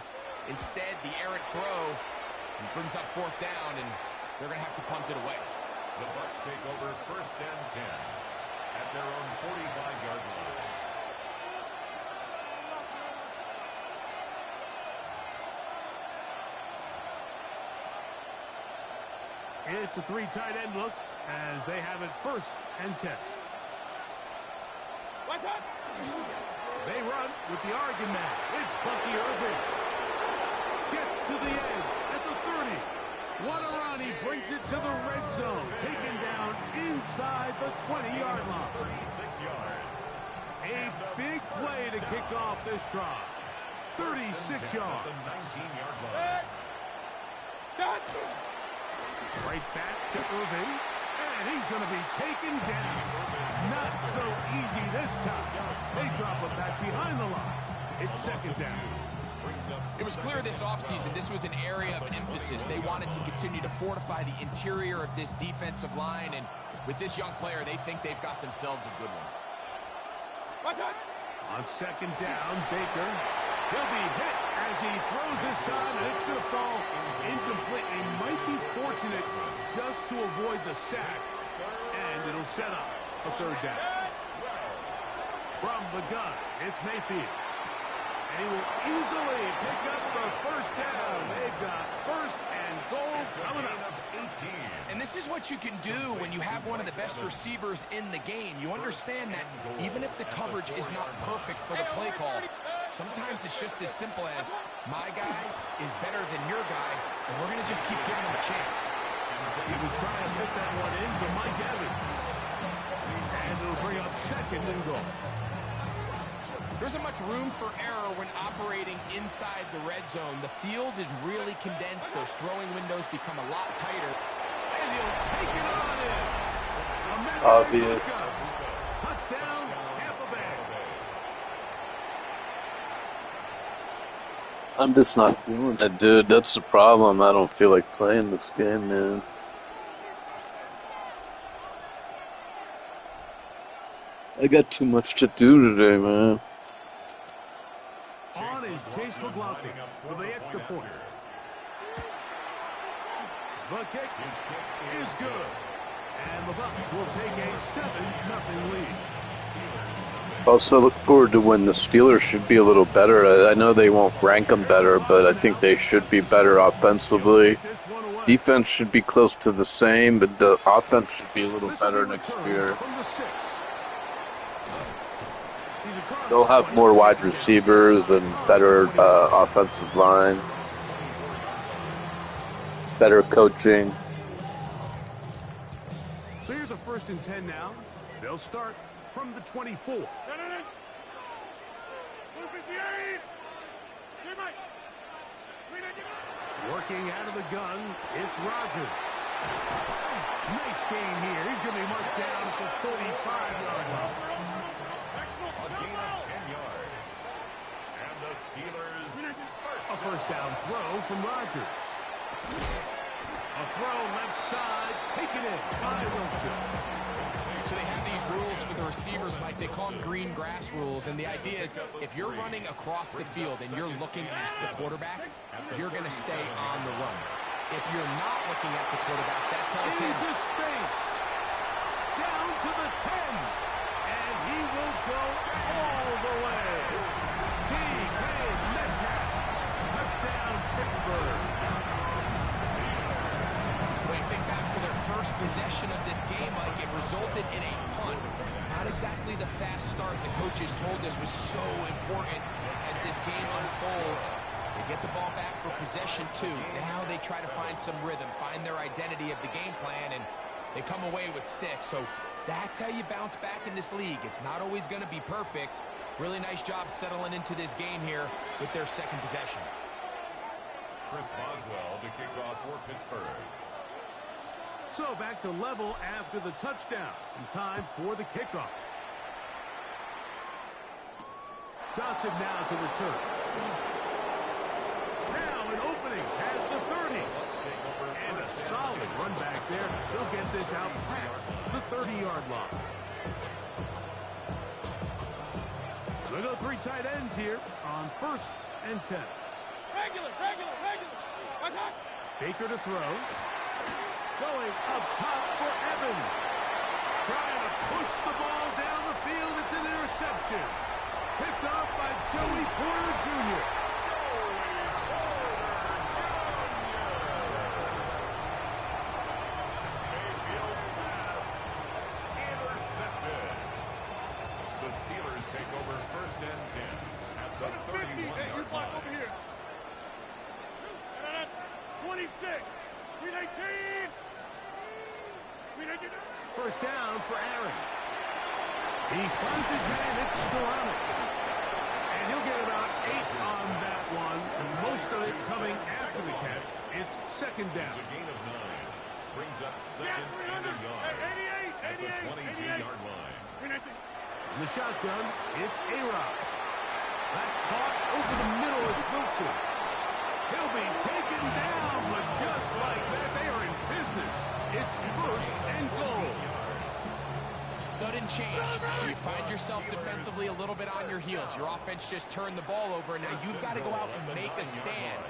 Instead, the errant throw brings up fourth down, and they're going to have to punt it away. The Bucs take over first and 10 at their own 45-yard line. It's a 3 tight end look as they have it first and 10. Watch out! They run with the Oregon man. It's Bucky Irving. Gets to the edge at the 30. One around, he brings it to the red zone. Taken down inside the 20-yard line. 36 yards. A big play to kick off this drive. 36 yards. The 19-yard line. Right back to Irving. And he's going to be taken down. Not so easy this time. They drop him back behind the line. It's second down. It was clear this offseason this was an area of emphasis. They wanted to continue to fortify the interior of this defensive line, and with this young player, they think they've got themselves a good one. On second down, Baker. He'll be hit as he throws this time, and it's going to fall incomplete. They might be fortunate just to avoid the sack, and it'll set up a third down. From the gun, it's Mayfield. And he will easily pick up the first down. They've got first and goal coming up. 18. And this is what you can do when you have one of the best receivers in the game. You understand that even if the coverage is not perfect for the play call, sometimes it's just as simple as my guy is better than your guy, and we're going to just keep giving him a chance. He was trying to fit that one into Mike Evans. And it'll bring up second and goal. There isn't much room for error when operating inside the red zone. The field is really condensed. Those throwing windows become a lot tighter. And he'll take it on in. Obvious. Touchdown, Tampa Bay. I'm just not doing it, dude. That's the problem. I don't feel like playing this game, man. I got too much to do today, man. On is Chase McLaughlin for the extra point. The kick is good. And the Bucs will take a 7-0 lead. Also look forward to when the Steelers should be a little better. I know they won't rank them better, but I think they should be better offensively. Defense should be close to the same, but the offense should be a little better next year. They'll have more wide receivers and better offensive line, better coaching. So here's a 1st and 10 now. They'll start from the 24. Working out of the gun, it's Rodgers. Nice game here. He's going to be marked down at the 35-yard line. A gain of 10 yards. And the Steelers A 1st down throw from Rodgers. A throw left side, taken in by Wilson. So they have these rules for the receivers, Mike. They call them green grass rules. And the idea is if you're running across the field and you're looking at the quarterback, you're going to stay on the run. If you're not looking at the quarterback, that tells him into space. Down to the 10. And he will go all the way. DK Metcalf. Touchdown, Pittsburgh. When you think back to their first possession of this game, Mike, it resulted in a punt. Not exactly the fast start the coaches told us was so important as this game unfolds. They get the ball back for possession 2. Now they try to find some rhythm, find their identity of the game plan, and they come away with 6. So that's how you bounce back in this league. It's not always going to be perfect. Really nice job settling into this game here with their 2nd possession. Chris Boswell to kick off for Pittsburgh. So back to level after the touchdown. And time for the kickoff. Johnson now to return. Now an opening past the 30. And a solid run back there. They'll get this out past the 30-yard line. We'll go 3 tight ends here on 1st and 10. Regular. Baker to throw. Going up top for Evans. Trying to push the ball down the field. It's an interception. Picked off by Joey Porter Jr. Mayfield's pass intercepted. The Steelers take over 1st and 10 at the 31-yard line. Over here. 26. 319. 1st down for Aaron. He finds his man. It's Skoranek. And he'll get about 8 on that one. And most of it coming after the catch. It's 2nd down. It's a gain of 9. Brings up 2nd and a yard at the 22-yard line. In the shotgun, it's A-Rod. That's caught over the middle. It's Wilson. He'll be taken down, but just like that, they are in business. It's 1st and goal. Sudden change. So you find yourself defensively a little bit on your heels. Your offense just turned the ball over. Now you've got to go out and make a stand.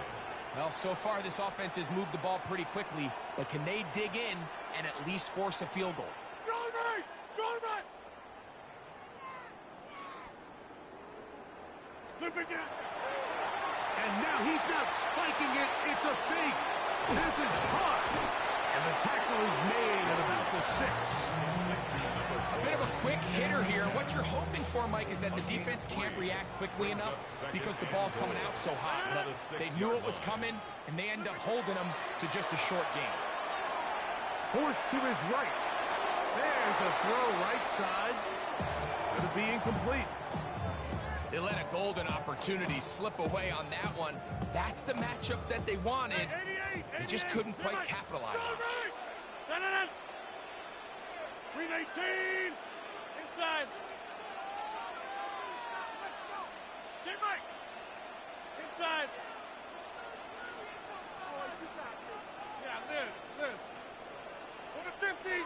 Well, so far this offense has moved the ball pretty quickly, but can they dig in and at least force a field goal? And now he's not spiking it. It's a fake. This is caught. And the tackle is made at about the 6. A bit of a quick hitter here. What you're hoping for, Mike, is that the defense can't react quickly enough because the ball's coming out so hot. But they knew it was coming, and they end up holding them to just a short game. Forced to his right. There's a throw right side. It'll be incomplete. They let a golden opportunity slip away on that one. That's the matchup that they wanted. They just couldn't quite capitalize on it. 319. Inside. Get Mike. Inside. Yeah, Liz. Over 50.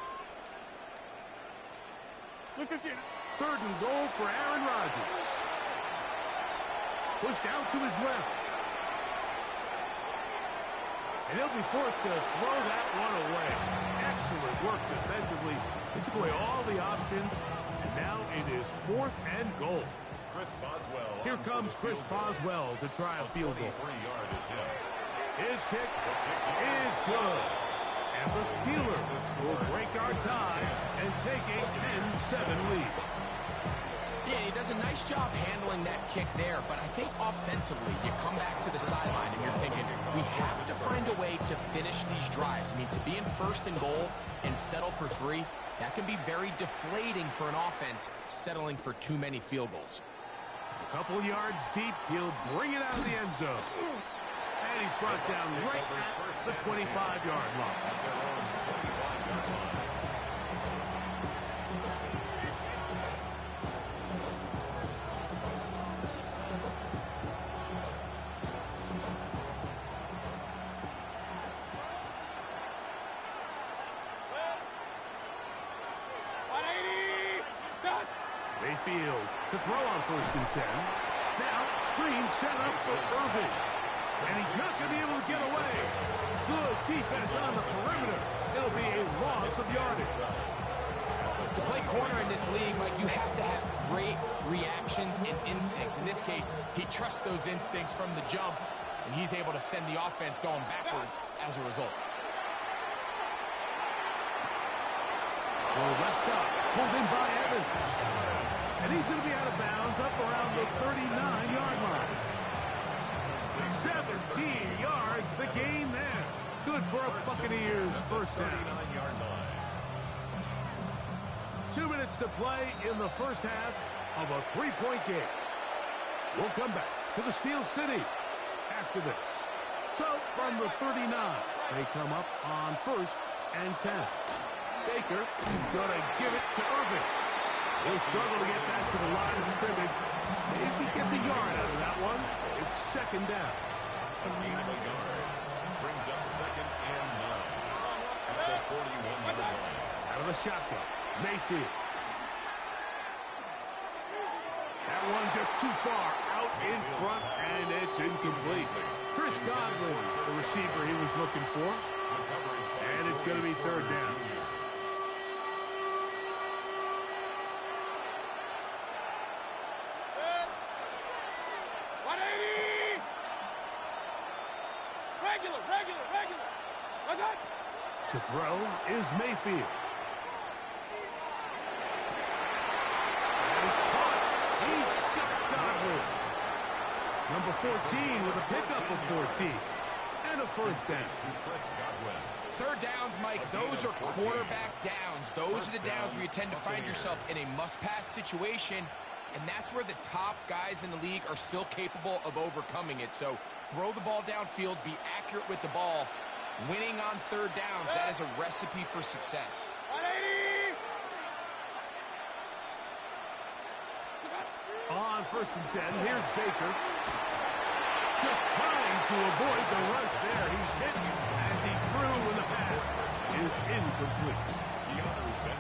Look at you. 3rd and goal for Aaron Rodgers. Pushed out to his left. And he'll be forced to throw that one away. Excellent work defensively. It took away all the options, and now it is 4th and goal. Chris Boswell. Here comes Chris Boswell to try a field goal. 23-yard attempt. His kick is good. And the Steelers will break our tie and take a 10-7 lead. Yeah, he does a nice job handling that kick there, but I think offensively, you come back to the sideline and you're thinking, we have to find a way to finish these drives. I mean, to be in 1st and goal and settle for 3, that can be very deflating for an offense settling for too many field goals. A couple yards deep, he'll bring it out of the end zone. And he's brought down right at the 25-yard line. Mayfield to throw on 1st and 10. Now, screen set up for Irving. And he's not going to be able to get away. Good defense on the perimeter. It'll be a loss of yardage. To play corner in this league, Mike, you have to have great reactions and instincts. In this case, he trusts those instincts from the jump, and he's able to send the offense going backwards as a result. Well, left side, pulled in by Evans. And he's going to be out of bounds up around the 39-yard line. 17 yards, the gain there. Good for a Buccaneers 1st down. 39-yard line. 2 minutes to play in the 1st half of a 3-point game. We'll come back to the Steel City after this. So, from the 39, they come up on 1st and 10. Baker going to give it to Irving. He'll struggle to get back to the line of scrimmage. If he gets a yard out of that one, it's 2nd down. A gain of a yard. Brings up 2nd and 9. At the 41-yard line. Out of the shotgun, Mayfield. That one just too far out in front, and it's incomplete. Chris Godwin, the receiver he was looking for. And it's going to be 3rd down. Regular. What's that? To throw is Mayfield. That is caught. He stopped Godwin. Number 14 with a pickup of 14. And a 1st down. To Chris Godwin. 3rd downs, Mike, those are quarterback downs. Those are the downs where you tend to find yourself in a must-pass situation, and that's where the top guys in the league are still capable of overcoming it. So throw the ball downfield, be accurate with the ball. Winning on 3rd downs, that is a recipe for success. 180. On 1st and 10, here's Baker. Just trying to avoid the rush there. He's hit as he threw when the pass is incomplete.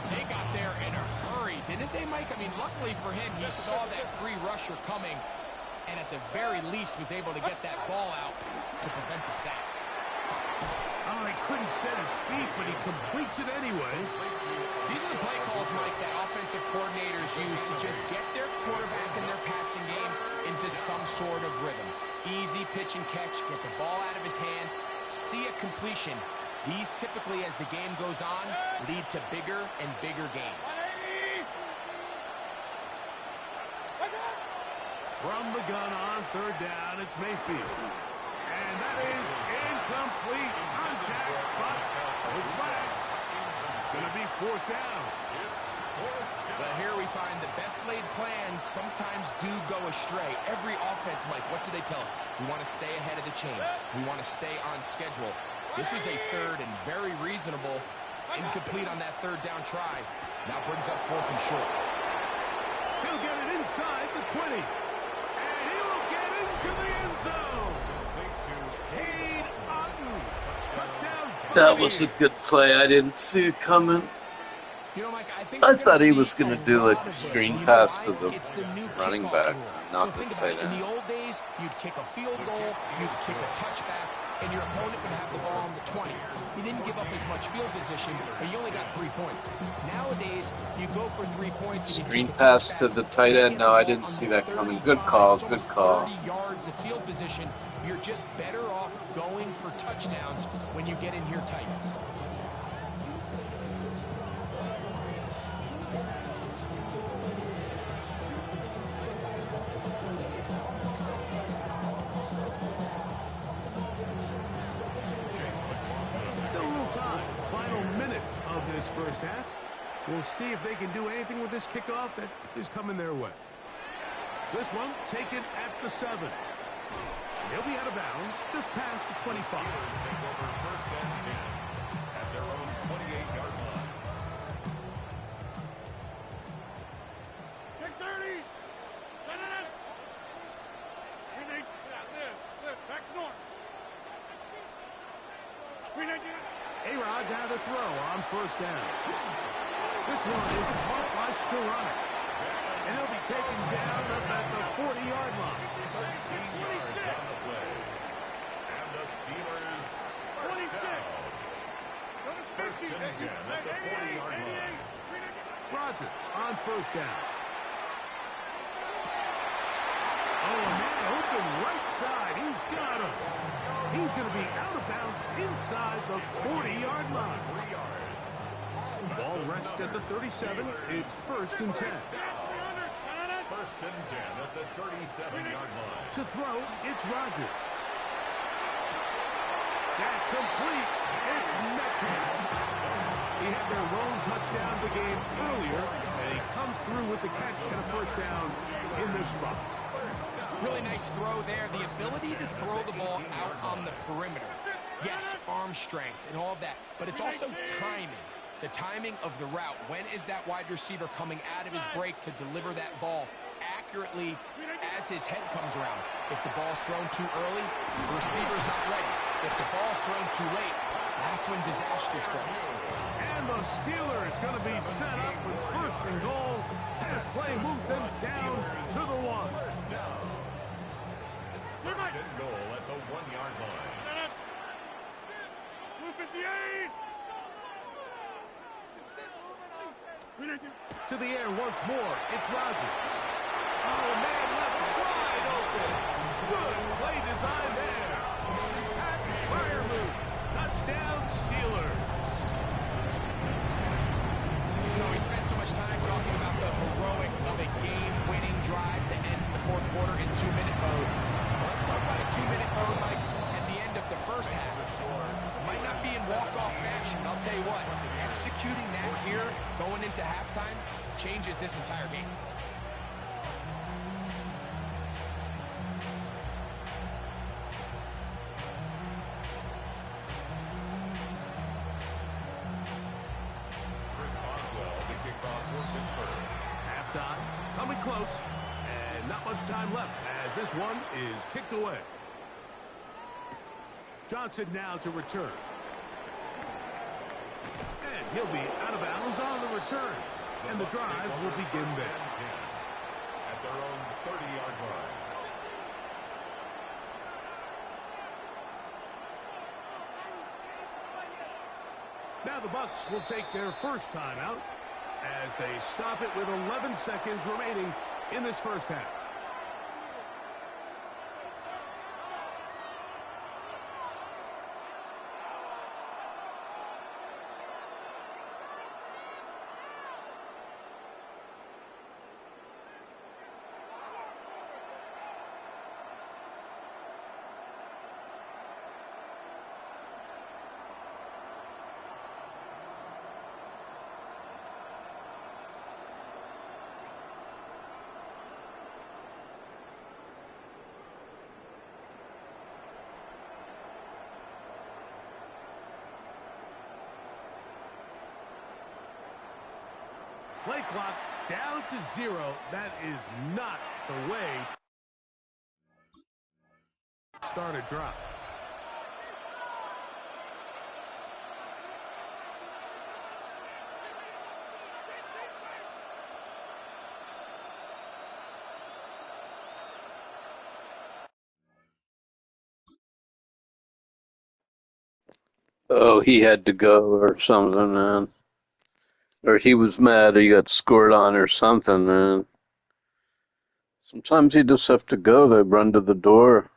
They got there in a hurry, didn't they, Mike? I mean, luckily for him, he saw that free rusher coming, and at the very least was able to get that ball out to prevent the sack. Oh, he couldn't set his feet, but he completes it anyway. These are the play calls, Mike, that offensive coordinators use to just get their quarterback and their passing game into some sort of rhythm. Easy pitch and catch, get the ball out of his hand, see a completion. These typically, as the game goes on, lead to bigger and bigger gains. From the gun on 3rd down, it's Mayfield. And that is incomplete. Contact, but with flags, it's going to be 4th down. But here we find the best laid plans things sometimes do go astray. Every offense, Mike, what do they tell us? We want to stay ahead of the chains. We want to stay on schedule. This was a third and very reasonable, incomplete on that third down try. Now brings up 4th and short. He'll get it inside the 20. And he will get into the end zone. Cade Otton. Touchdown. That was a good play. I didn't see it coming. You know, Mike, I thought he was going to do like a screen pass to the running back, not the tight end. In the old days, you'd kick a field goal, you'd kick a touchback, and your opponent would have the ball on the 20. You didn't give up as much field position, but you only got 3 points. Nowadays, you go for 3 points. Screen pass to the tight end. No, I didn't see that coming. Good call. Good call. 30 yards of field position. You're just better off going for touchdowns when you get in here tight. This first half. We'll see if they can do anything with this kickoff that is coming their way. This one taken at the 7. He'll be out of bounds just past the 25. Take over 1st and 10 at their own 28-yard line. Check 30. Live. Back north. A-Rod down to throw on 1st down. This one is caught by Skoranek. And he'll be taken down up at the 40-yard line. 13 yards on the play. And the Steelers first down. 1st and 10 at the 40-yard line. Rodgers on 1st down. Oh, man, open right side. He's got him. He's going to be out of bounds inside the 40-yard line. 3 yards. Ball rests at the 37. It's 1st and 10. 1st and 10 at the 37-yard line. To throw, it's Rodgers. That's complete. It's Metcalf. He had their lone touchdown of the game earlier, and he comes through with the catch and a 1st down in this spot. Really nice throw there. The ability to throw the ball out on the perimeter. Yes, arm strength and all of that, but it's also timing. The timing of the route. When is that wide receiver coming out of his break to deliver that ball accurately as his head comes around? If the ball's thrown too early, the receiver's not ready. If the ball's thrown too late, that's when disaster strikes. And the Steelers going to be set up with 1st and goal. Pass play moves them down to the 1. 1st and goal at the 1-yard line. 258. To the air once more. It's Rodgers. Oh, man, left wide open. Good play design there. Patrick fire move. Touchdown, Steelers. You know, we spent so much time talking about the heroics of a game-winning drive to end the 4th quarter in 2-minute mode. Let's talk about a 2-minute mode, Mike, at the end of the first half. Might not be in walk-off fashion, but I'll tell you what, executing that here, going into halftime, changes this entire game. Chris Boswell to kick off for Pittsburgh. Halftime, coming close, and not much time left as this one is kicked away. Johnson now to return. And he'll be out of bounds on the return. And the drive will begin there. At their own 30-yard line. Now the Bucs will take their first timeout as they stop it with 11 seconds remaining in this first half. Play clock down to 0. That is not the way to start a drive. Oh, he had to go or something, man. Or he was mad he got scored on or something, man. Sometimes you just have to go. They run to the door.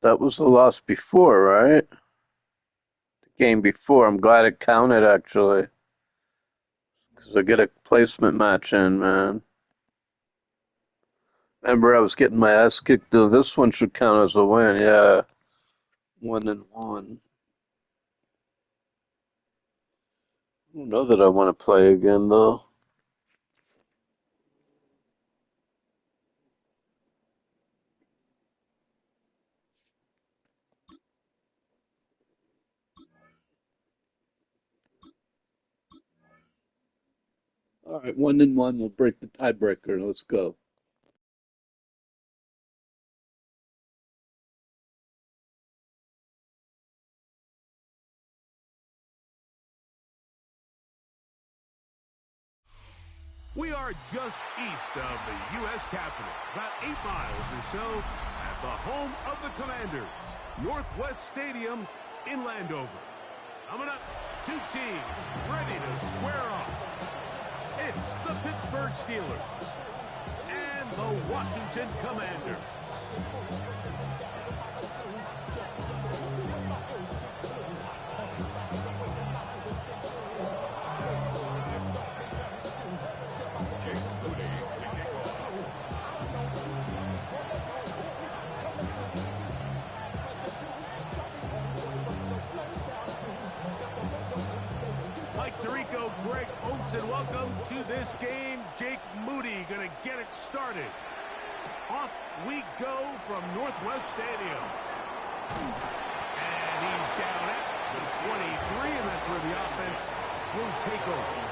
That was the loss before, right? The game before. I'm glad it counted, actually. Because I get a placement match in, man. Remember, I was getting my ass kicked. Though this one should count as a win, yeah. 1-1. I don't know that I want to play again, though. All right, 1-1. We'll break the tiebreaker. Let's go. We are just east of the U.S. Capitol, about 8 miles or so, at the home of the Commanders, Northwest Stadium in Landover. Coming up, 2 teams ready to square off. It's the Pittsburgh Steelers and the Washington Commanders. Greg Olsen, welcome to this game. Jake Moody going to get it started. Off we go from Northwest Stadium. And he's down at the 23, and that's where the offense will take over.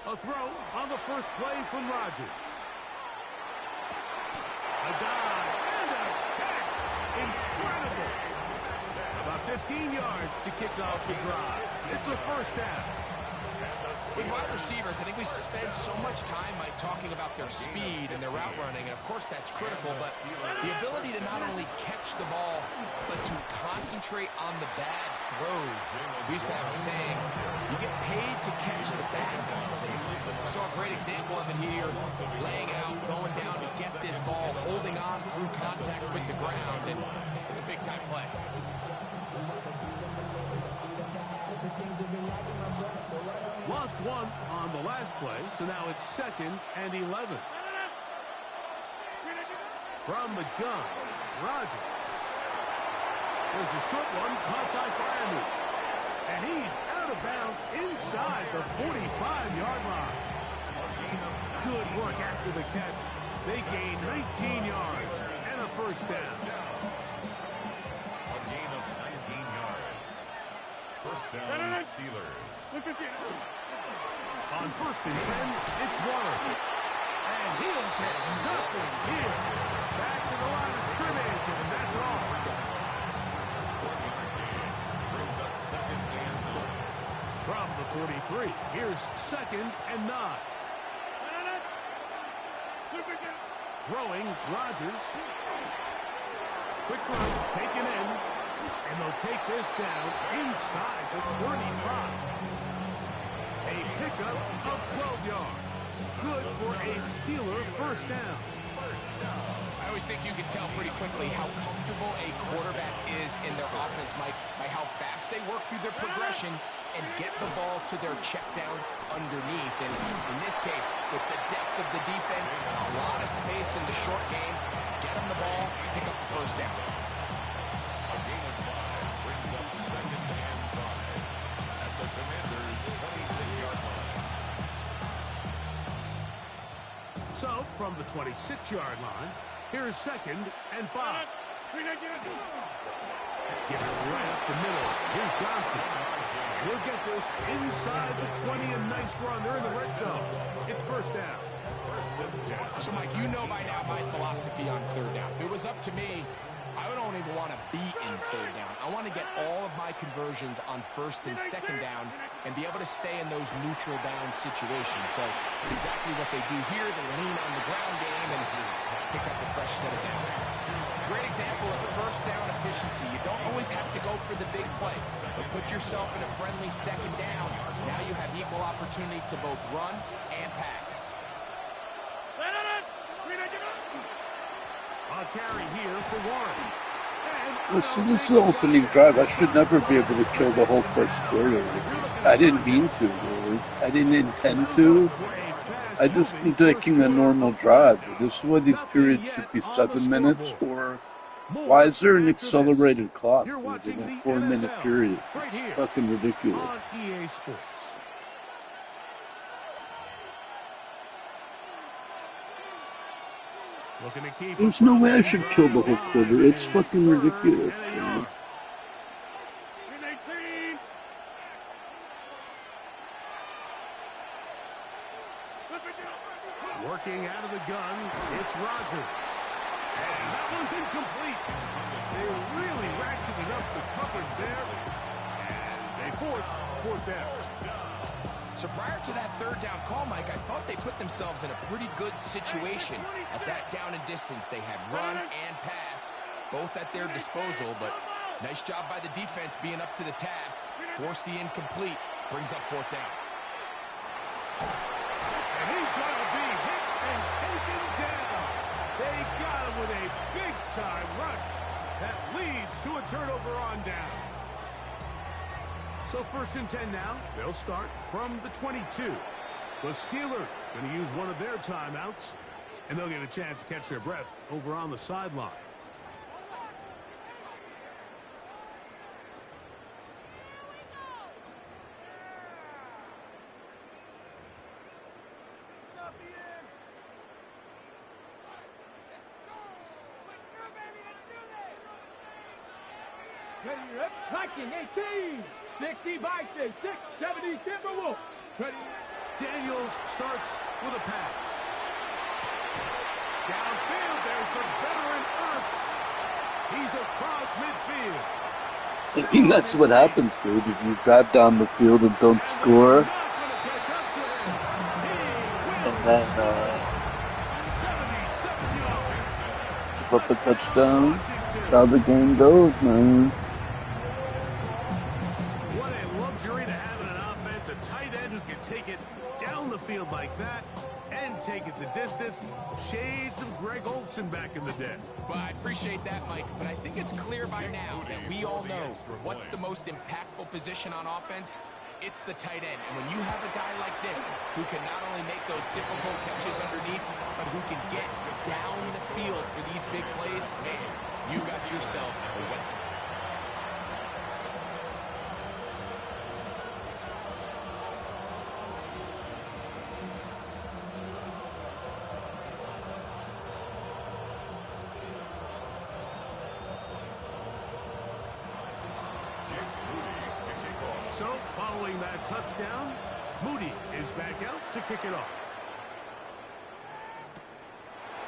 A throw on the first play from Rodgers. A dive and a catch. Incredible. About 15 yards to kick off the drive. It's a first down. With wide receivers, I think we spend so much time, Mike, talking about their speed and their route running, and of course that's critical, but the ability to not only catch the ball, but to concentrate on the bad throws. We used to have a saying, you get paid to catch the bad ones, and we saw a great example of it here, laying out, going down to get this ball, holding on through contact with the ground, and it's a big-time play. Lost one on the last play, so now it's 2nd and 11. From the gun, Rodgers. There's a short one caught by Firemouth. And he's out of bounds inside the 45-yard line. Good work after the catch. They gain 19 yards and a first down. A gain of 19 yards. First down, Steelers. On 1st and 10, it's Warren. And he'll get nothing here. Back to the line of scrimmage, and that's all. Brings up 2nd and 9. From the 43, here's 2nd and 9. Throwing, Rodgers. Quick throw, taken in. And they'll take this down inside the 35. A pickup of 12 yards. Good for a Steeler first down. I always think you can tell pretty quickly how comfortable a quarterback is in their offense, Mike, by how fast they work through their progression and get the ball to their check down underneath. And in this case, with the depth of the defense, a lot of space in the short game, get them the ball, pick up the first down. A gain of 5 brings up 2nd and 5 at the Commanders' 26-yard line. So, from the 26-yard line, here's 2nd and 5. Give it right up the middle. Here's Johnson. He'll get this inside the 20, a nice run. They're in the red zone. It's first down. So, Mike, you know by now my philosophy on third down. If it was up to me, I don't even want to be in third down. I want to get all of my conversions on first and second down and be able to stay in those neutral down situations. So it's exactly what they do here. They lean on the ground game and pick up a fresh set of downs. Great example of first down efficiency. You don't always have to go for the big play, but put yourself in a friendly second down. Now you have equal opportunity to both run and pass. A carry here for Warren. Listen, this is the opening drive. I should never be able to kill the whole first quarter. I didn't mean to, really. I didn't intend to. I just am taking a normal drive. This is why these periods should be 7 minutes, or why is there an accelerated clock in a 4-minute period? It's fucking ridiculous. On EA Sports. There's no way I should kill the whole quarter. It's fucking ridiculous, man. Working out of the gun, it's Rodgers. And that one's incomplete. They really ratcheted up the coverage there. And they force fourth down. So prior to that third down call, Mike, I thought they put themselves in a pretty good situation at that down and distance. They had run and pass, both at their disposal, but nice job by the defense being up to the task. Force the incomplete, brings up fourth down. And he's going to be hit and taken down. They got him with a big-time rush that leads to a turnover on down. So first and 10 now. They'll start from the 22. The Steelers going to use one of their timeouts, and they'll get a chance to catch their breath over on the sideline. Tracking 18, 60 Bison, 670 Timberwolves. Daniels starts with a pass. Downfield, there's the veteran Ertz. He's across midfield. I think that's what happens, dude. If you drive down the field and don't score, and then give up a touchdown, that's how the game goes, man. What a luxury to have in an offense, a tight end who can take it down the field like that and take it the distance. Shades of Greg Olsen back in the day. Well, I appreciate that, Mike, but I think it's clear by now that we all know what's the most impactful position on offense. It's the tight end. And when you have a guy like this who can not only make those difficult catches underneath, but who can get down the field for these big plays, man, you got yourselves a weapon. So, following that touchdown, Moody is back out to kick it off.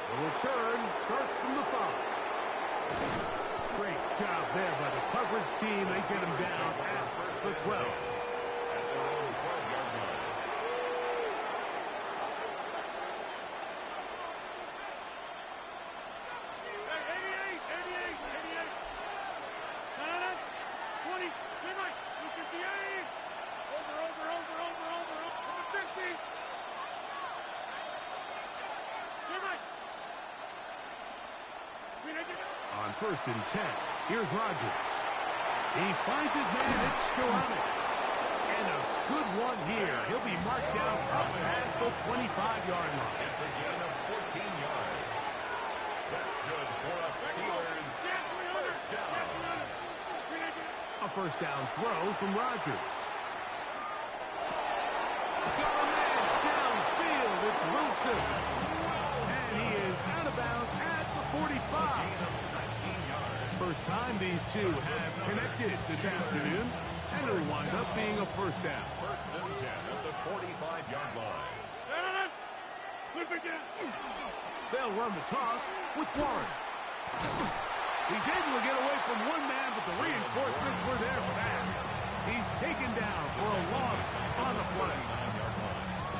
The return starts from the 5. Great job there by the coverage team. They get him down at the 12. On first and 10, here's Rodgers. He finds his man, it's Skoranek. And good one here. He'll be marked down up past the 25-yard line. It's a gain of 14 yards. That's good for a Steelers first down. A first down throw from Rodgers. Got a man downfield. It's Wilson. And he is out of bounds at the 45. First time these two have connected this afternoon, and it'll wind up being a first down. First and 10 at the 45-yard line. They'll run the toss with Warren. He's able to get away from one man, but the reinforcements were there for that. He's taken down for a loss on the play.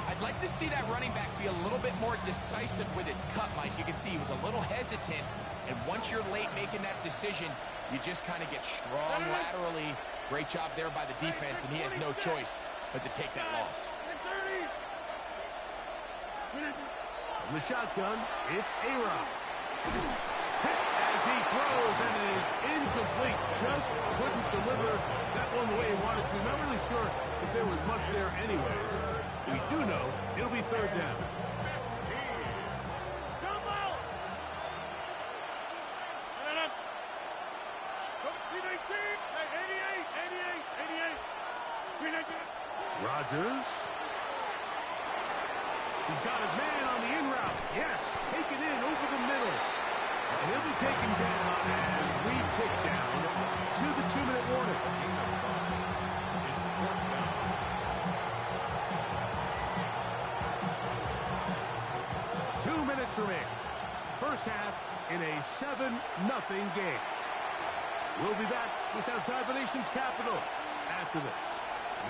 I'd like to see that running back be a little bit more decisive with his cut, Mike. You can see he was a little hesitant, and once you're late making that decision, you just kind of get strong laterally. Great job there by the defense, and he has no choice but to take that loss. From the shotgun, it's A-Rod. Hit as he throws, and it is incomplete. Just couldn't deliver that one the way he wanted to. Not really sure if there was much there anyways. We do know it'll be third down. Rodgers. He's got his man on the in route. Yes, taken in over the middle. And he'll be taken down as we tick down to the 2-minute warning. It's fourth down. 2 minutes remaining. First half in a 7-0 game. We'll be back just outside the nation's capital after this.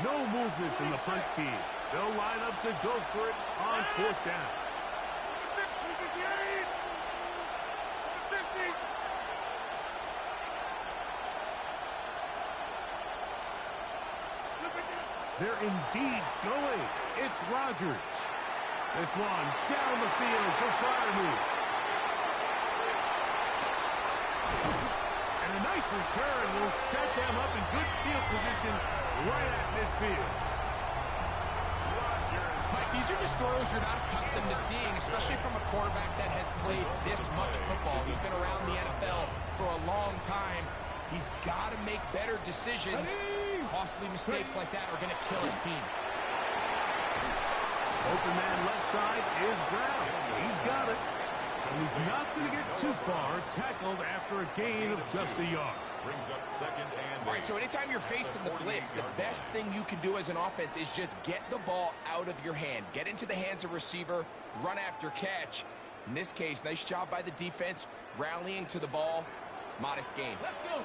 No movement from the punt team. They'll line up to go for it on fourth down. They're indeed going. It's Rodgers. This one down the field for Freiermuth. And a nice return will set them up in good field position right at midfield. Mike, these are just throws you're not accustomed to seeing, especially from a quarterback that has played this much football. He's been around the NFL for a long time. He's got to make better decisions. Costly mistakes like that are going to kill his team. Open man left side is Brown. He's got it. And he's not going to get too far, tackled after a gain of just a yard. Brings up second and All right, so anytime you're facing the blitz, the best thing you can do as an offense is just get the ball out of your hand. Get into the hands of receiver, run after catch. In this case, nice job by the defense, rallying to the ball. Modest gain. Let's go.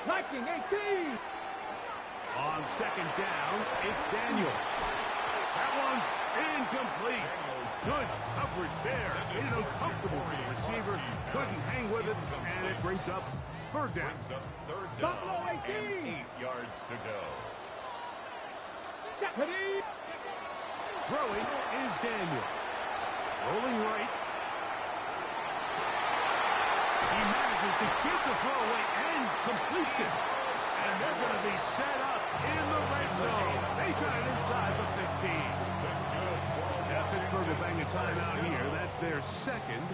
Liking 18. On second down, it's Daniel. That one's incomplete. Good coverage there. Made it uncomfortable for the receiver. Couldn't hang with it, and it brings up third down. Brings up third down Buffalo 18. and 8 yards to go. Deputy. Throwing is Daniel. Rolling right. He manages to get the throw away and completes it. And they're going to be set up in the red zone. They got it inside the 15. That's good. Yeah, Pittsburgh will bang a timeout here. That's their second.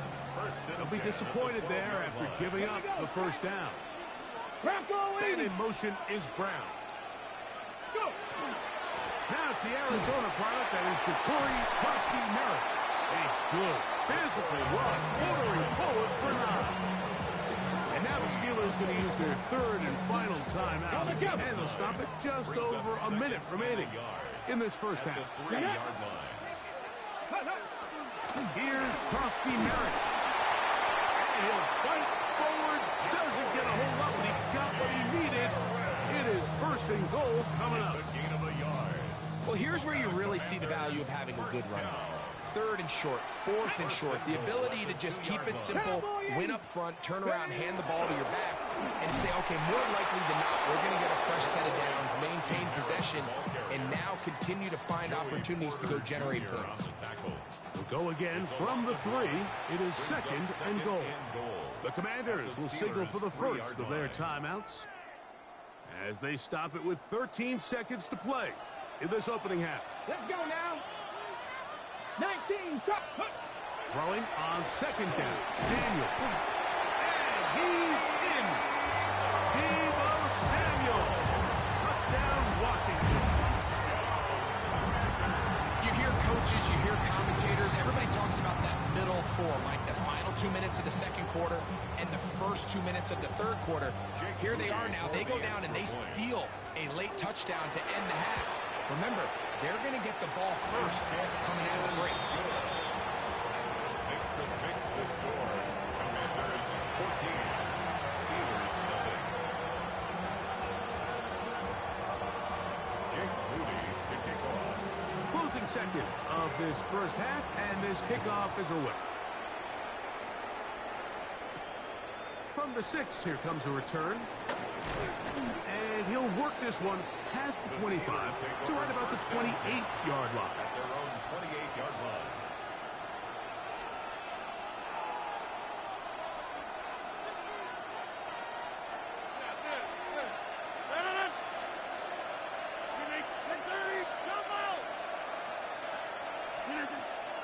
They'll be disappointed there after giving up the first down. Man in motion is Brown. Go. Now it's the Arizona product that is Ja'Cory Merritt. A good physical rush, motoring forward for 9. And now the Steelers going to use their third and final timeout. And they'll stop it just over a minute remaining in this first half. 3-yard line. Here's Krosky Merritt. And he'll fight forward. Doesn't get a hold up, but he got what he needed. It is first and goal coming up. It's a gain of a yard. Well, here's where you really see the value of having a good run. Third and short, fourth and short, the ability to just keep it simple, win up front, turn around, hand the ball to your back, and say, okay, more likely than not, we're going to get a fresh set of downs, maintain possession, and now continue to find opportunities to go generate points. We'll go again from the 3. It is second and goal. The Commanders will signal for the first of their timeouts. as they stop it with 13 seconds to play in this opening half. Let's go now. 19, shot, put. Throwing on second down. Daniel. And he's in. Deebo Samuel. Touchdown, Washington. You hear coaches, you hear commentators, everybody talks about that middle four, like the final 2 minutes of the second quarter and the first 2 minutes of the third quarter. Here they are now. They go down and they steal a late touchdown to end the half. Remember, they're going to get the ball first coming out of the break. Makes the score. Commanders 14. Steelers nothing. Jake Moody to kick off. Closing seconds of this first half, and this kickoff is away. From the 6, here comes a return. And he'll work this one past the 25 to right about the 28-yard line. At their own 28-yard line.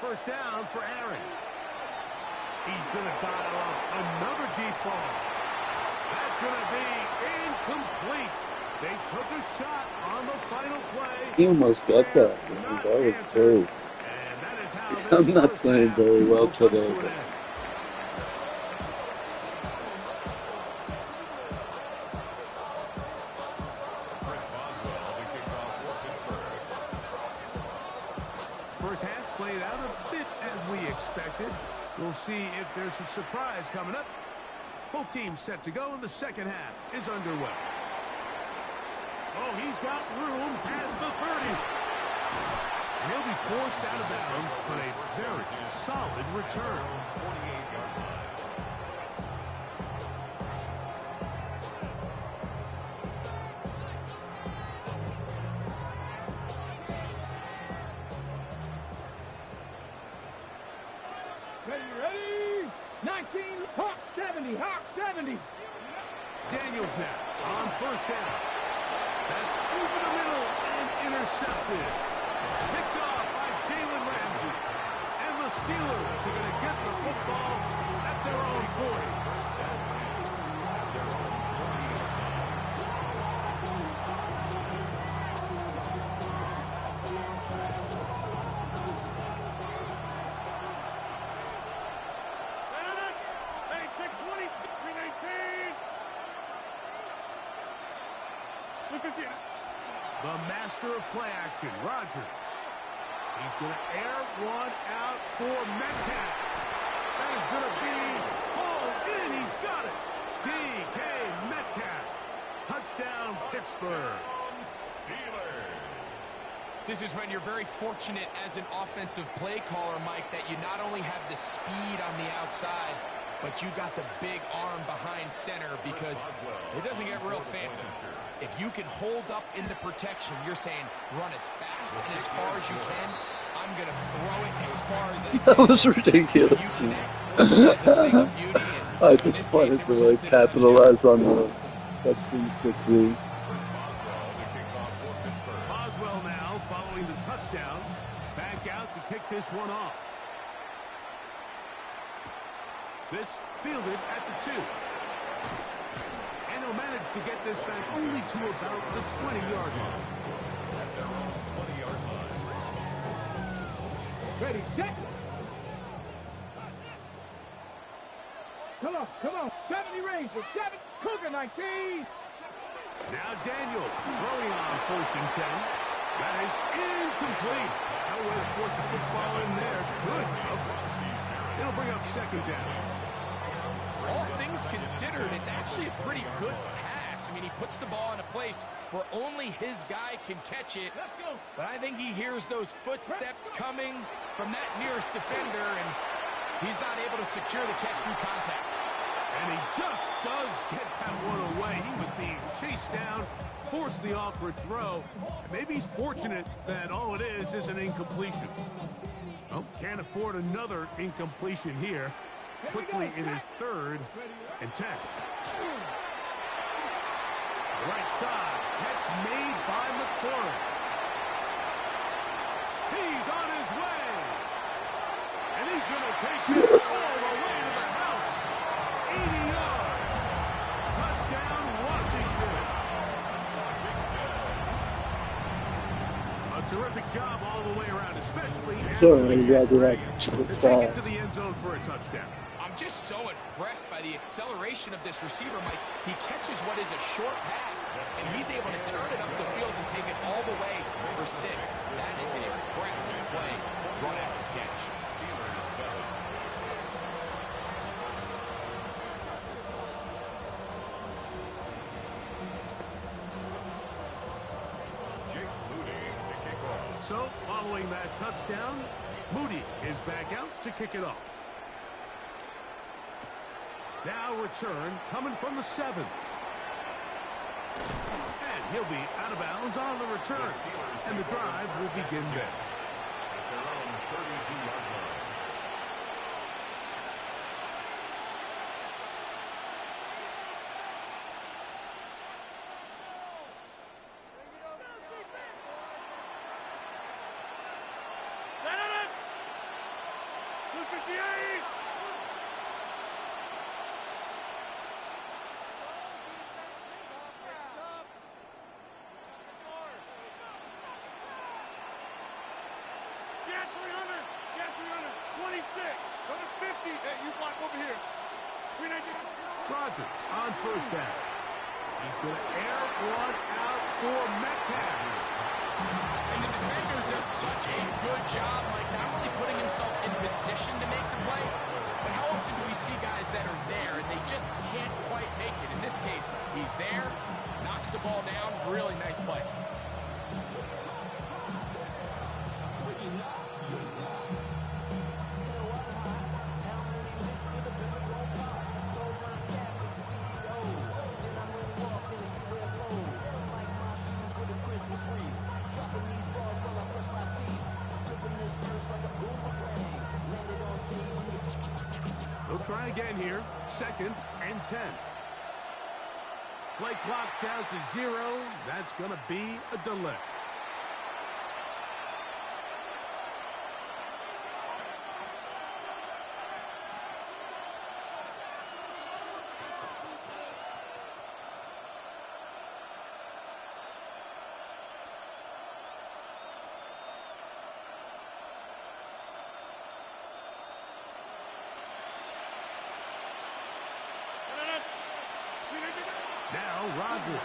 First down for Aaron. He's going to dial up another deep ball. That's going to be incomplete. They took a shot on the final play. He almost got that. Man. That was very. I'm not playing very well today. But... First half played out a bit as we expected. We'll see if there's a surprise coming up. Both teams set to go, and the second half is underway. Oh, he's got room past the 30. And he'll be forced out of bounds on a very solid return. 48-yard line. Ready? 19, Hawk 70, Hawk 70. Daniels now on first down. That's over the middle and intercepted. Picked off by Jalen Ramsey. And the Steelers are going to get the football at their own 40. The master of play action, Rodgers. He's going to air one out for Metcalf. That is going to be hauled in. He's got it. D.K. Metcalf. Touchdown, Pittsburgh. Steelers. This is when you're very fortunate as an offensive play caller, Mike, that you not only have the speed on the outside, but you got the big arm behind center, because it doesn't get real fancy. If you can hold up in the protection, you're saying run as fast and as far as you can. I'm going to throw it as far as I can. That was ridiculous. I just wanted to like capitalize on the touchdown quickly. Boswell now following the touchdown. Back out to kick this one off. This fielded at the 2. And he'll manage to get this back only to about the 20-yard line. At their own 20-yard line. Ready, set. Come on, 70 range for 7, Cougar 19. Now Daniel throwing on first and 10. That is incomplete. No way to force the football in there. Good coverage. It'll bring up second down. All things considered, it's actually a pretty good pass. I mean, he puts the ball in a place where only his guy can catch it. But I think he hears those footsteps coming from that nearest defender, and he's not able to secure the catch through contact. And he just does get that one away. He was being chased down, forced the awkward throw. And maybe he's fortunate that all it is an incompletion. Well, can't afford another incompletion here. Quickly in his 3rd and 10. Right side. Catch made by McCord. He's on his way. And he's going to take this all the way to the house. 80 yards. Touchdown, Washington. A terrific job all the way around, especially after Sorry, the yeah, catch you're for right. him to take it to the end zone for a touchdown. I'm just so impressed by the acceleration of this receiver, Mike. He catches what is a short pass, and he's able to turn it up the field and take it all the way for 6. That is an impressive play, run after catch. Steelers 7. Jake Moody to kick off. So, following that touchdown, Moody is back out to kick it off. Now return coming from the 7. And he'll be out of bounds on the return. And the drive will begin there. At their own 32-yard line. Rodgers on first down. He's going to air one out for Metcalf. And the defender does such a good job, like not only putting himself in position to make the play, but how often do we see guys that are there and they just can't quite make it? In this case, he's there, knocks the ball down, really nice play. We'll try again here. 2nd and 10. Play clock down to 0. That's going to be a delay. Now Rodgers.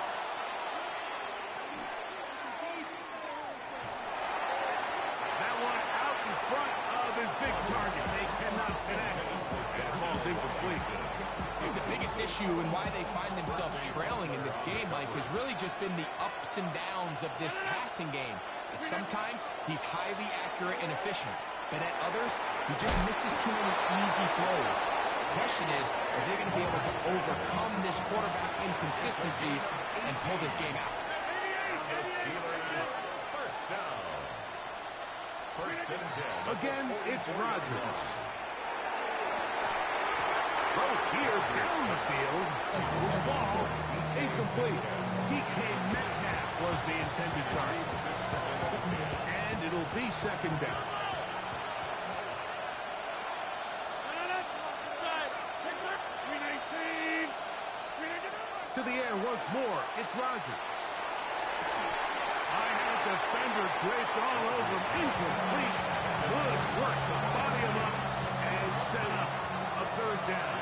That one out in front of his big target. They cannot connect. And it falls incomplete. I think the biggest issue and why they find themselves trailing in this game, Mike, has really just been the ups and downs of this passing game. And sometimes he's highly accurate and efficient, but at others, he just misses too many easy throws. The question is, are they going to be able to overcome this quarterback inconsistency and pull this game out? The Steelers first down. 1st and 10. Again, it's Rodgers. Throw here down the field. Ball incomplete. DK Metcalf was the intended target. And it'll be 2nd down. To the air once more. It's Rodgers. I had a defender draped all over him. Incomplete. Good work to body him up and set up a 3rd down.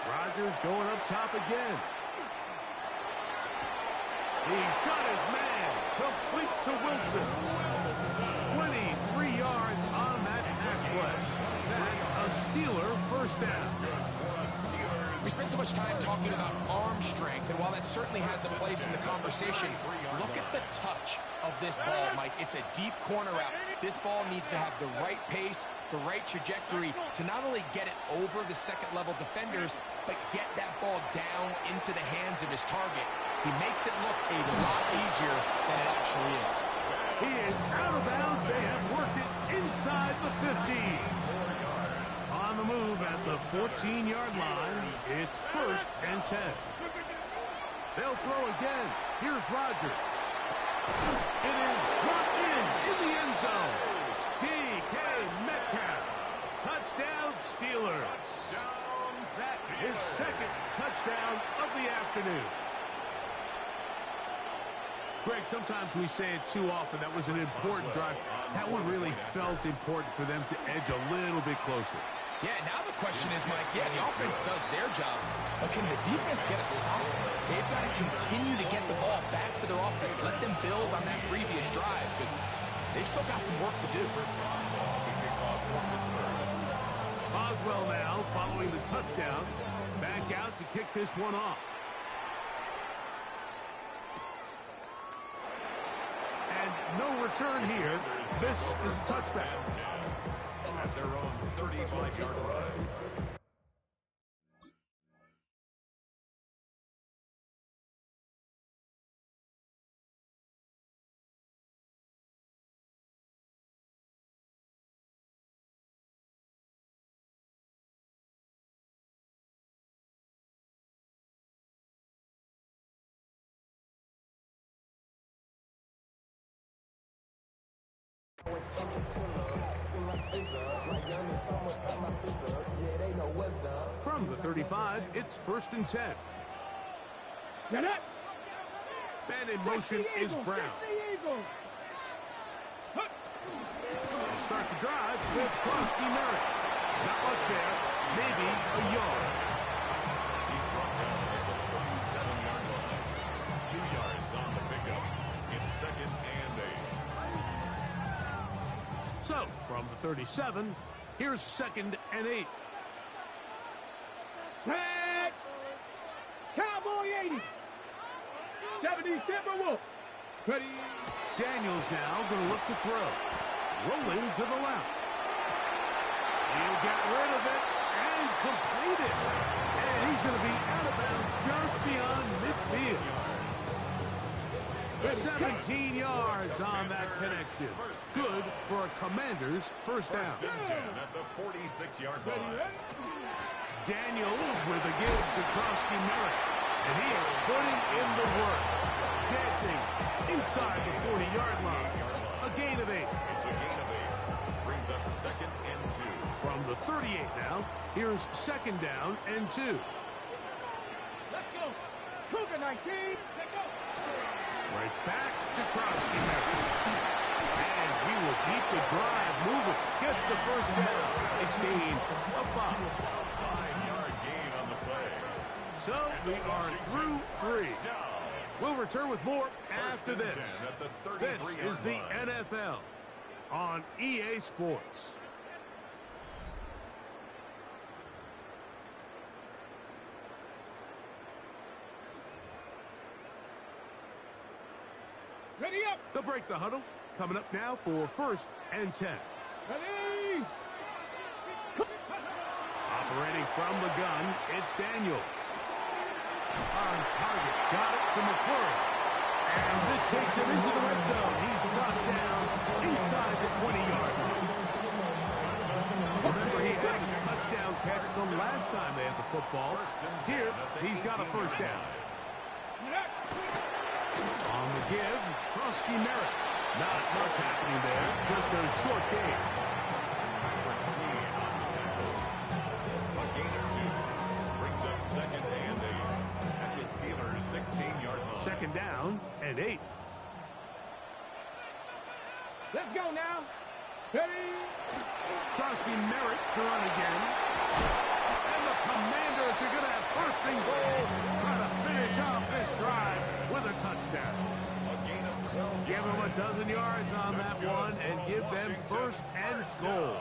Rodgers going up top again. He's got his man. Complete to Wilson. 23 yards on that pass play. That's a Steeler first down. We spent so much time talking about arm strength, and while that certainly has a place in the conversation, look at the touch of this ball, Mike. It's a deep corner route. This ball needs to have the right pace, the right trajectory to not only get it over the second-level defenders, but get that ball down into the hands of his target. He makes it look a lot easier than it actually is. He is out of bounds. They have worked it inside the 50. On the move at the 14-yard line. It's 1st and 10. They'll throw again. Here's Rodgers. It is brought in the end zone. DK Metcalf. Touchdown Steelers. That is 2nd touchdown of the afternoon. Greg, sometimes we say it too often. That was an important drive. That one really felt important for them to edge a little bit closer. Yeah, now the question is, Mike, the offense does their job, but can the defense get a stop? They've got to continue to get the ball back to their offense. Let them build on that previous drive, because they've still got some work to do. Boswell now following the touchdown. Back out to kick this one off. And no return here. This is a touchback. At their own 35-yard line. From the 35, it's 1st and 10. Get it. Man in motion is Brown. Start the drive with Krosky Merritt. Not much there. Maybe a yard. He's brought down at the 47-yard line. 2 yards on the pickup. It's 2nd and 8. So, from the 37, here's 2nd and 8. Tag. Cowboy 80. 70 Timberwolves. Ready. Daniels now going to look to throw. Rolling to the left. He'll get rid of it and complete it. And he's going to be out of bounds just beyond midfield. 17 yards on that connection. Good for a Commander's 1st down. 1st and 10 at the 46-yard line. Daniels with a give to Krosky Merritt. And he is putting in the work. Dancing inside the 40-yard line. A gain of 8. It's a gain of 8. Brings up 2nd and 2. From the 38 now, here's 2nd down and 2. Let's go. Cougar 19. Let's go. Right back to Krosky Merritt. And he will keep the drive moving. Gets the 1st down. It's gain of 5. 5-yard gain on the play. So we are through 3. We'll return with more after this. This is the NFL on EA Sports. Ready up. They'll break the huddle. Coming up now for 1st and 10. Ready. Operating from the gun, it's Daniels. On target, got it to McClure. And this takes him into the red zone. He's brought down inside the 20-yard line. Remember, he had a touchdown catch the last time they had the football. Here, he's got a 1st down. On the give, Krosky Merritt. Not much happening there, just a short gain. A gain of 2. Brings up 2nd and 8. At the Steelers' 16-yard line. 2nd down and 8. Let's go now. Ready. Krosky Merritt to run again. And the Commanders are going to have 1st and goal. Trying to finish off this drive with a touchdown. A gain of 12. Give them a dozen yards on that one and give them 1st and goal.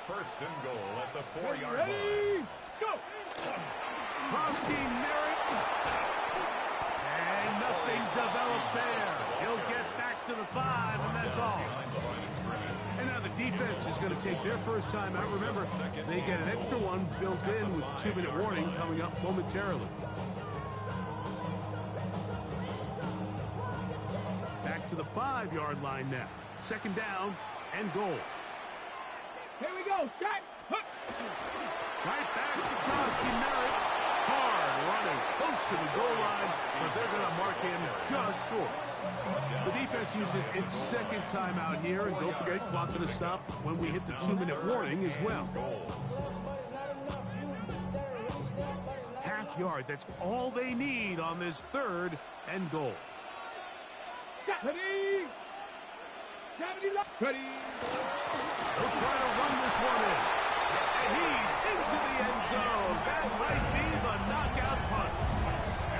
1st and goal at the 4-yard line. Ready. Go. Krosky Merritt. And nothing developed there. He'll get back to the 5, and that's all. And now the defense is going to take their 1st time out. Remember, they get an extra one built in with 2-minute warning coming up momentarily. Back to to the 5-yard line now. Second down and goal. Here we go. Shot. Right back to Koski Merritt. Hard running close to the goal line, but they're going to mark him just short. The defense uses its second timeout here, and don't forget, clock to the stop when we hit the 2-minute warning as well. Half yard, that's all they need on this third and goal. Ready. Ready. They'll try to run this one in. And he's into the end zone. That might be the knockout punch.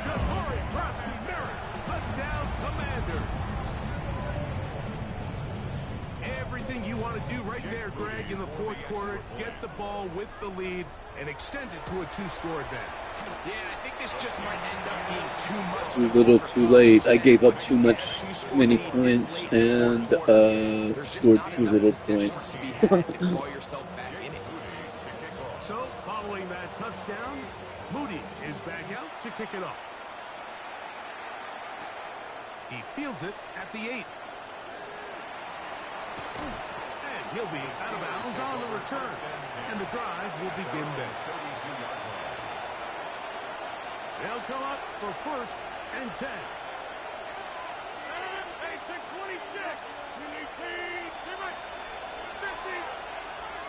Jabari Krosky Merritt, touchdown Commanders. Everything you want to do right there, Greg, in the fourth quarter. Get the ball with the lead and extend it to a 2-score advantage. Yeah, I think this just might end up being too much. Too little, too late. I gave up too many points and scored too little points. So, following that touchdown, Moody is back out to kick it off. He fields it at the 8. And he'll be out of bounds on the return. And the drive will begin there. They'll come up for first and 10. Hey, 626. You need speed. Give it. 50.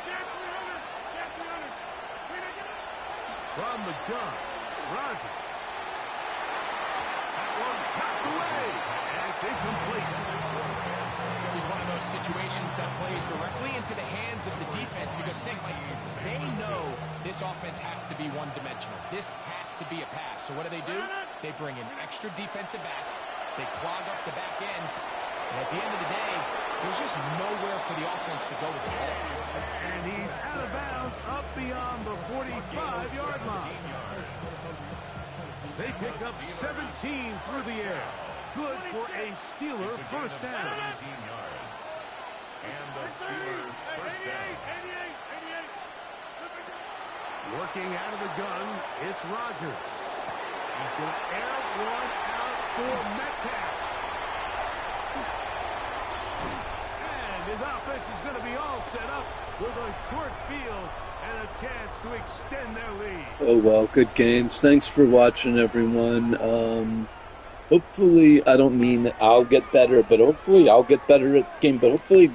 Get 300. Get 300. From the gun, Rodgers. That one knocked away. And it's incomplete. This is one of those situations that plays directly into the hands of the defense because they know this offense has to be one-dimensional. This has to be a pass. So what do? They bring in extra defensive backs. They clog up the back end. And at the end of the day, there's just nowhere for the offense to go with the ball. And he's out of bounds up beyond the 45-yard line. They pick up 17 through the air. Good for a Steeler first down. And the Steelers first down. Working out of the gun, it's Rodgers. He's going to air one out for Metcalf. And his offense is going to be all set up with a short field and a chance to extend their lead. Oh, well, good games. Thanks for watching, everyone. Hopefully, I don't mean that I'll get better, but hopefully I'll get better at the game. But hopefully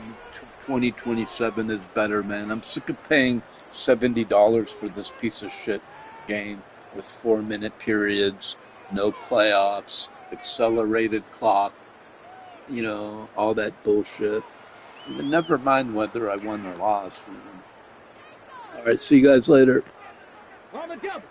2027 is better, man. I'm sick of paying $70 for this piece of shit game with 4-minute periods, no playoffs, accelerated clock, all that bullshit. Never mind whether I won or lost, man. All right, see you guys later. On the jump.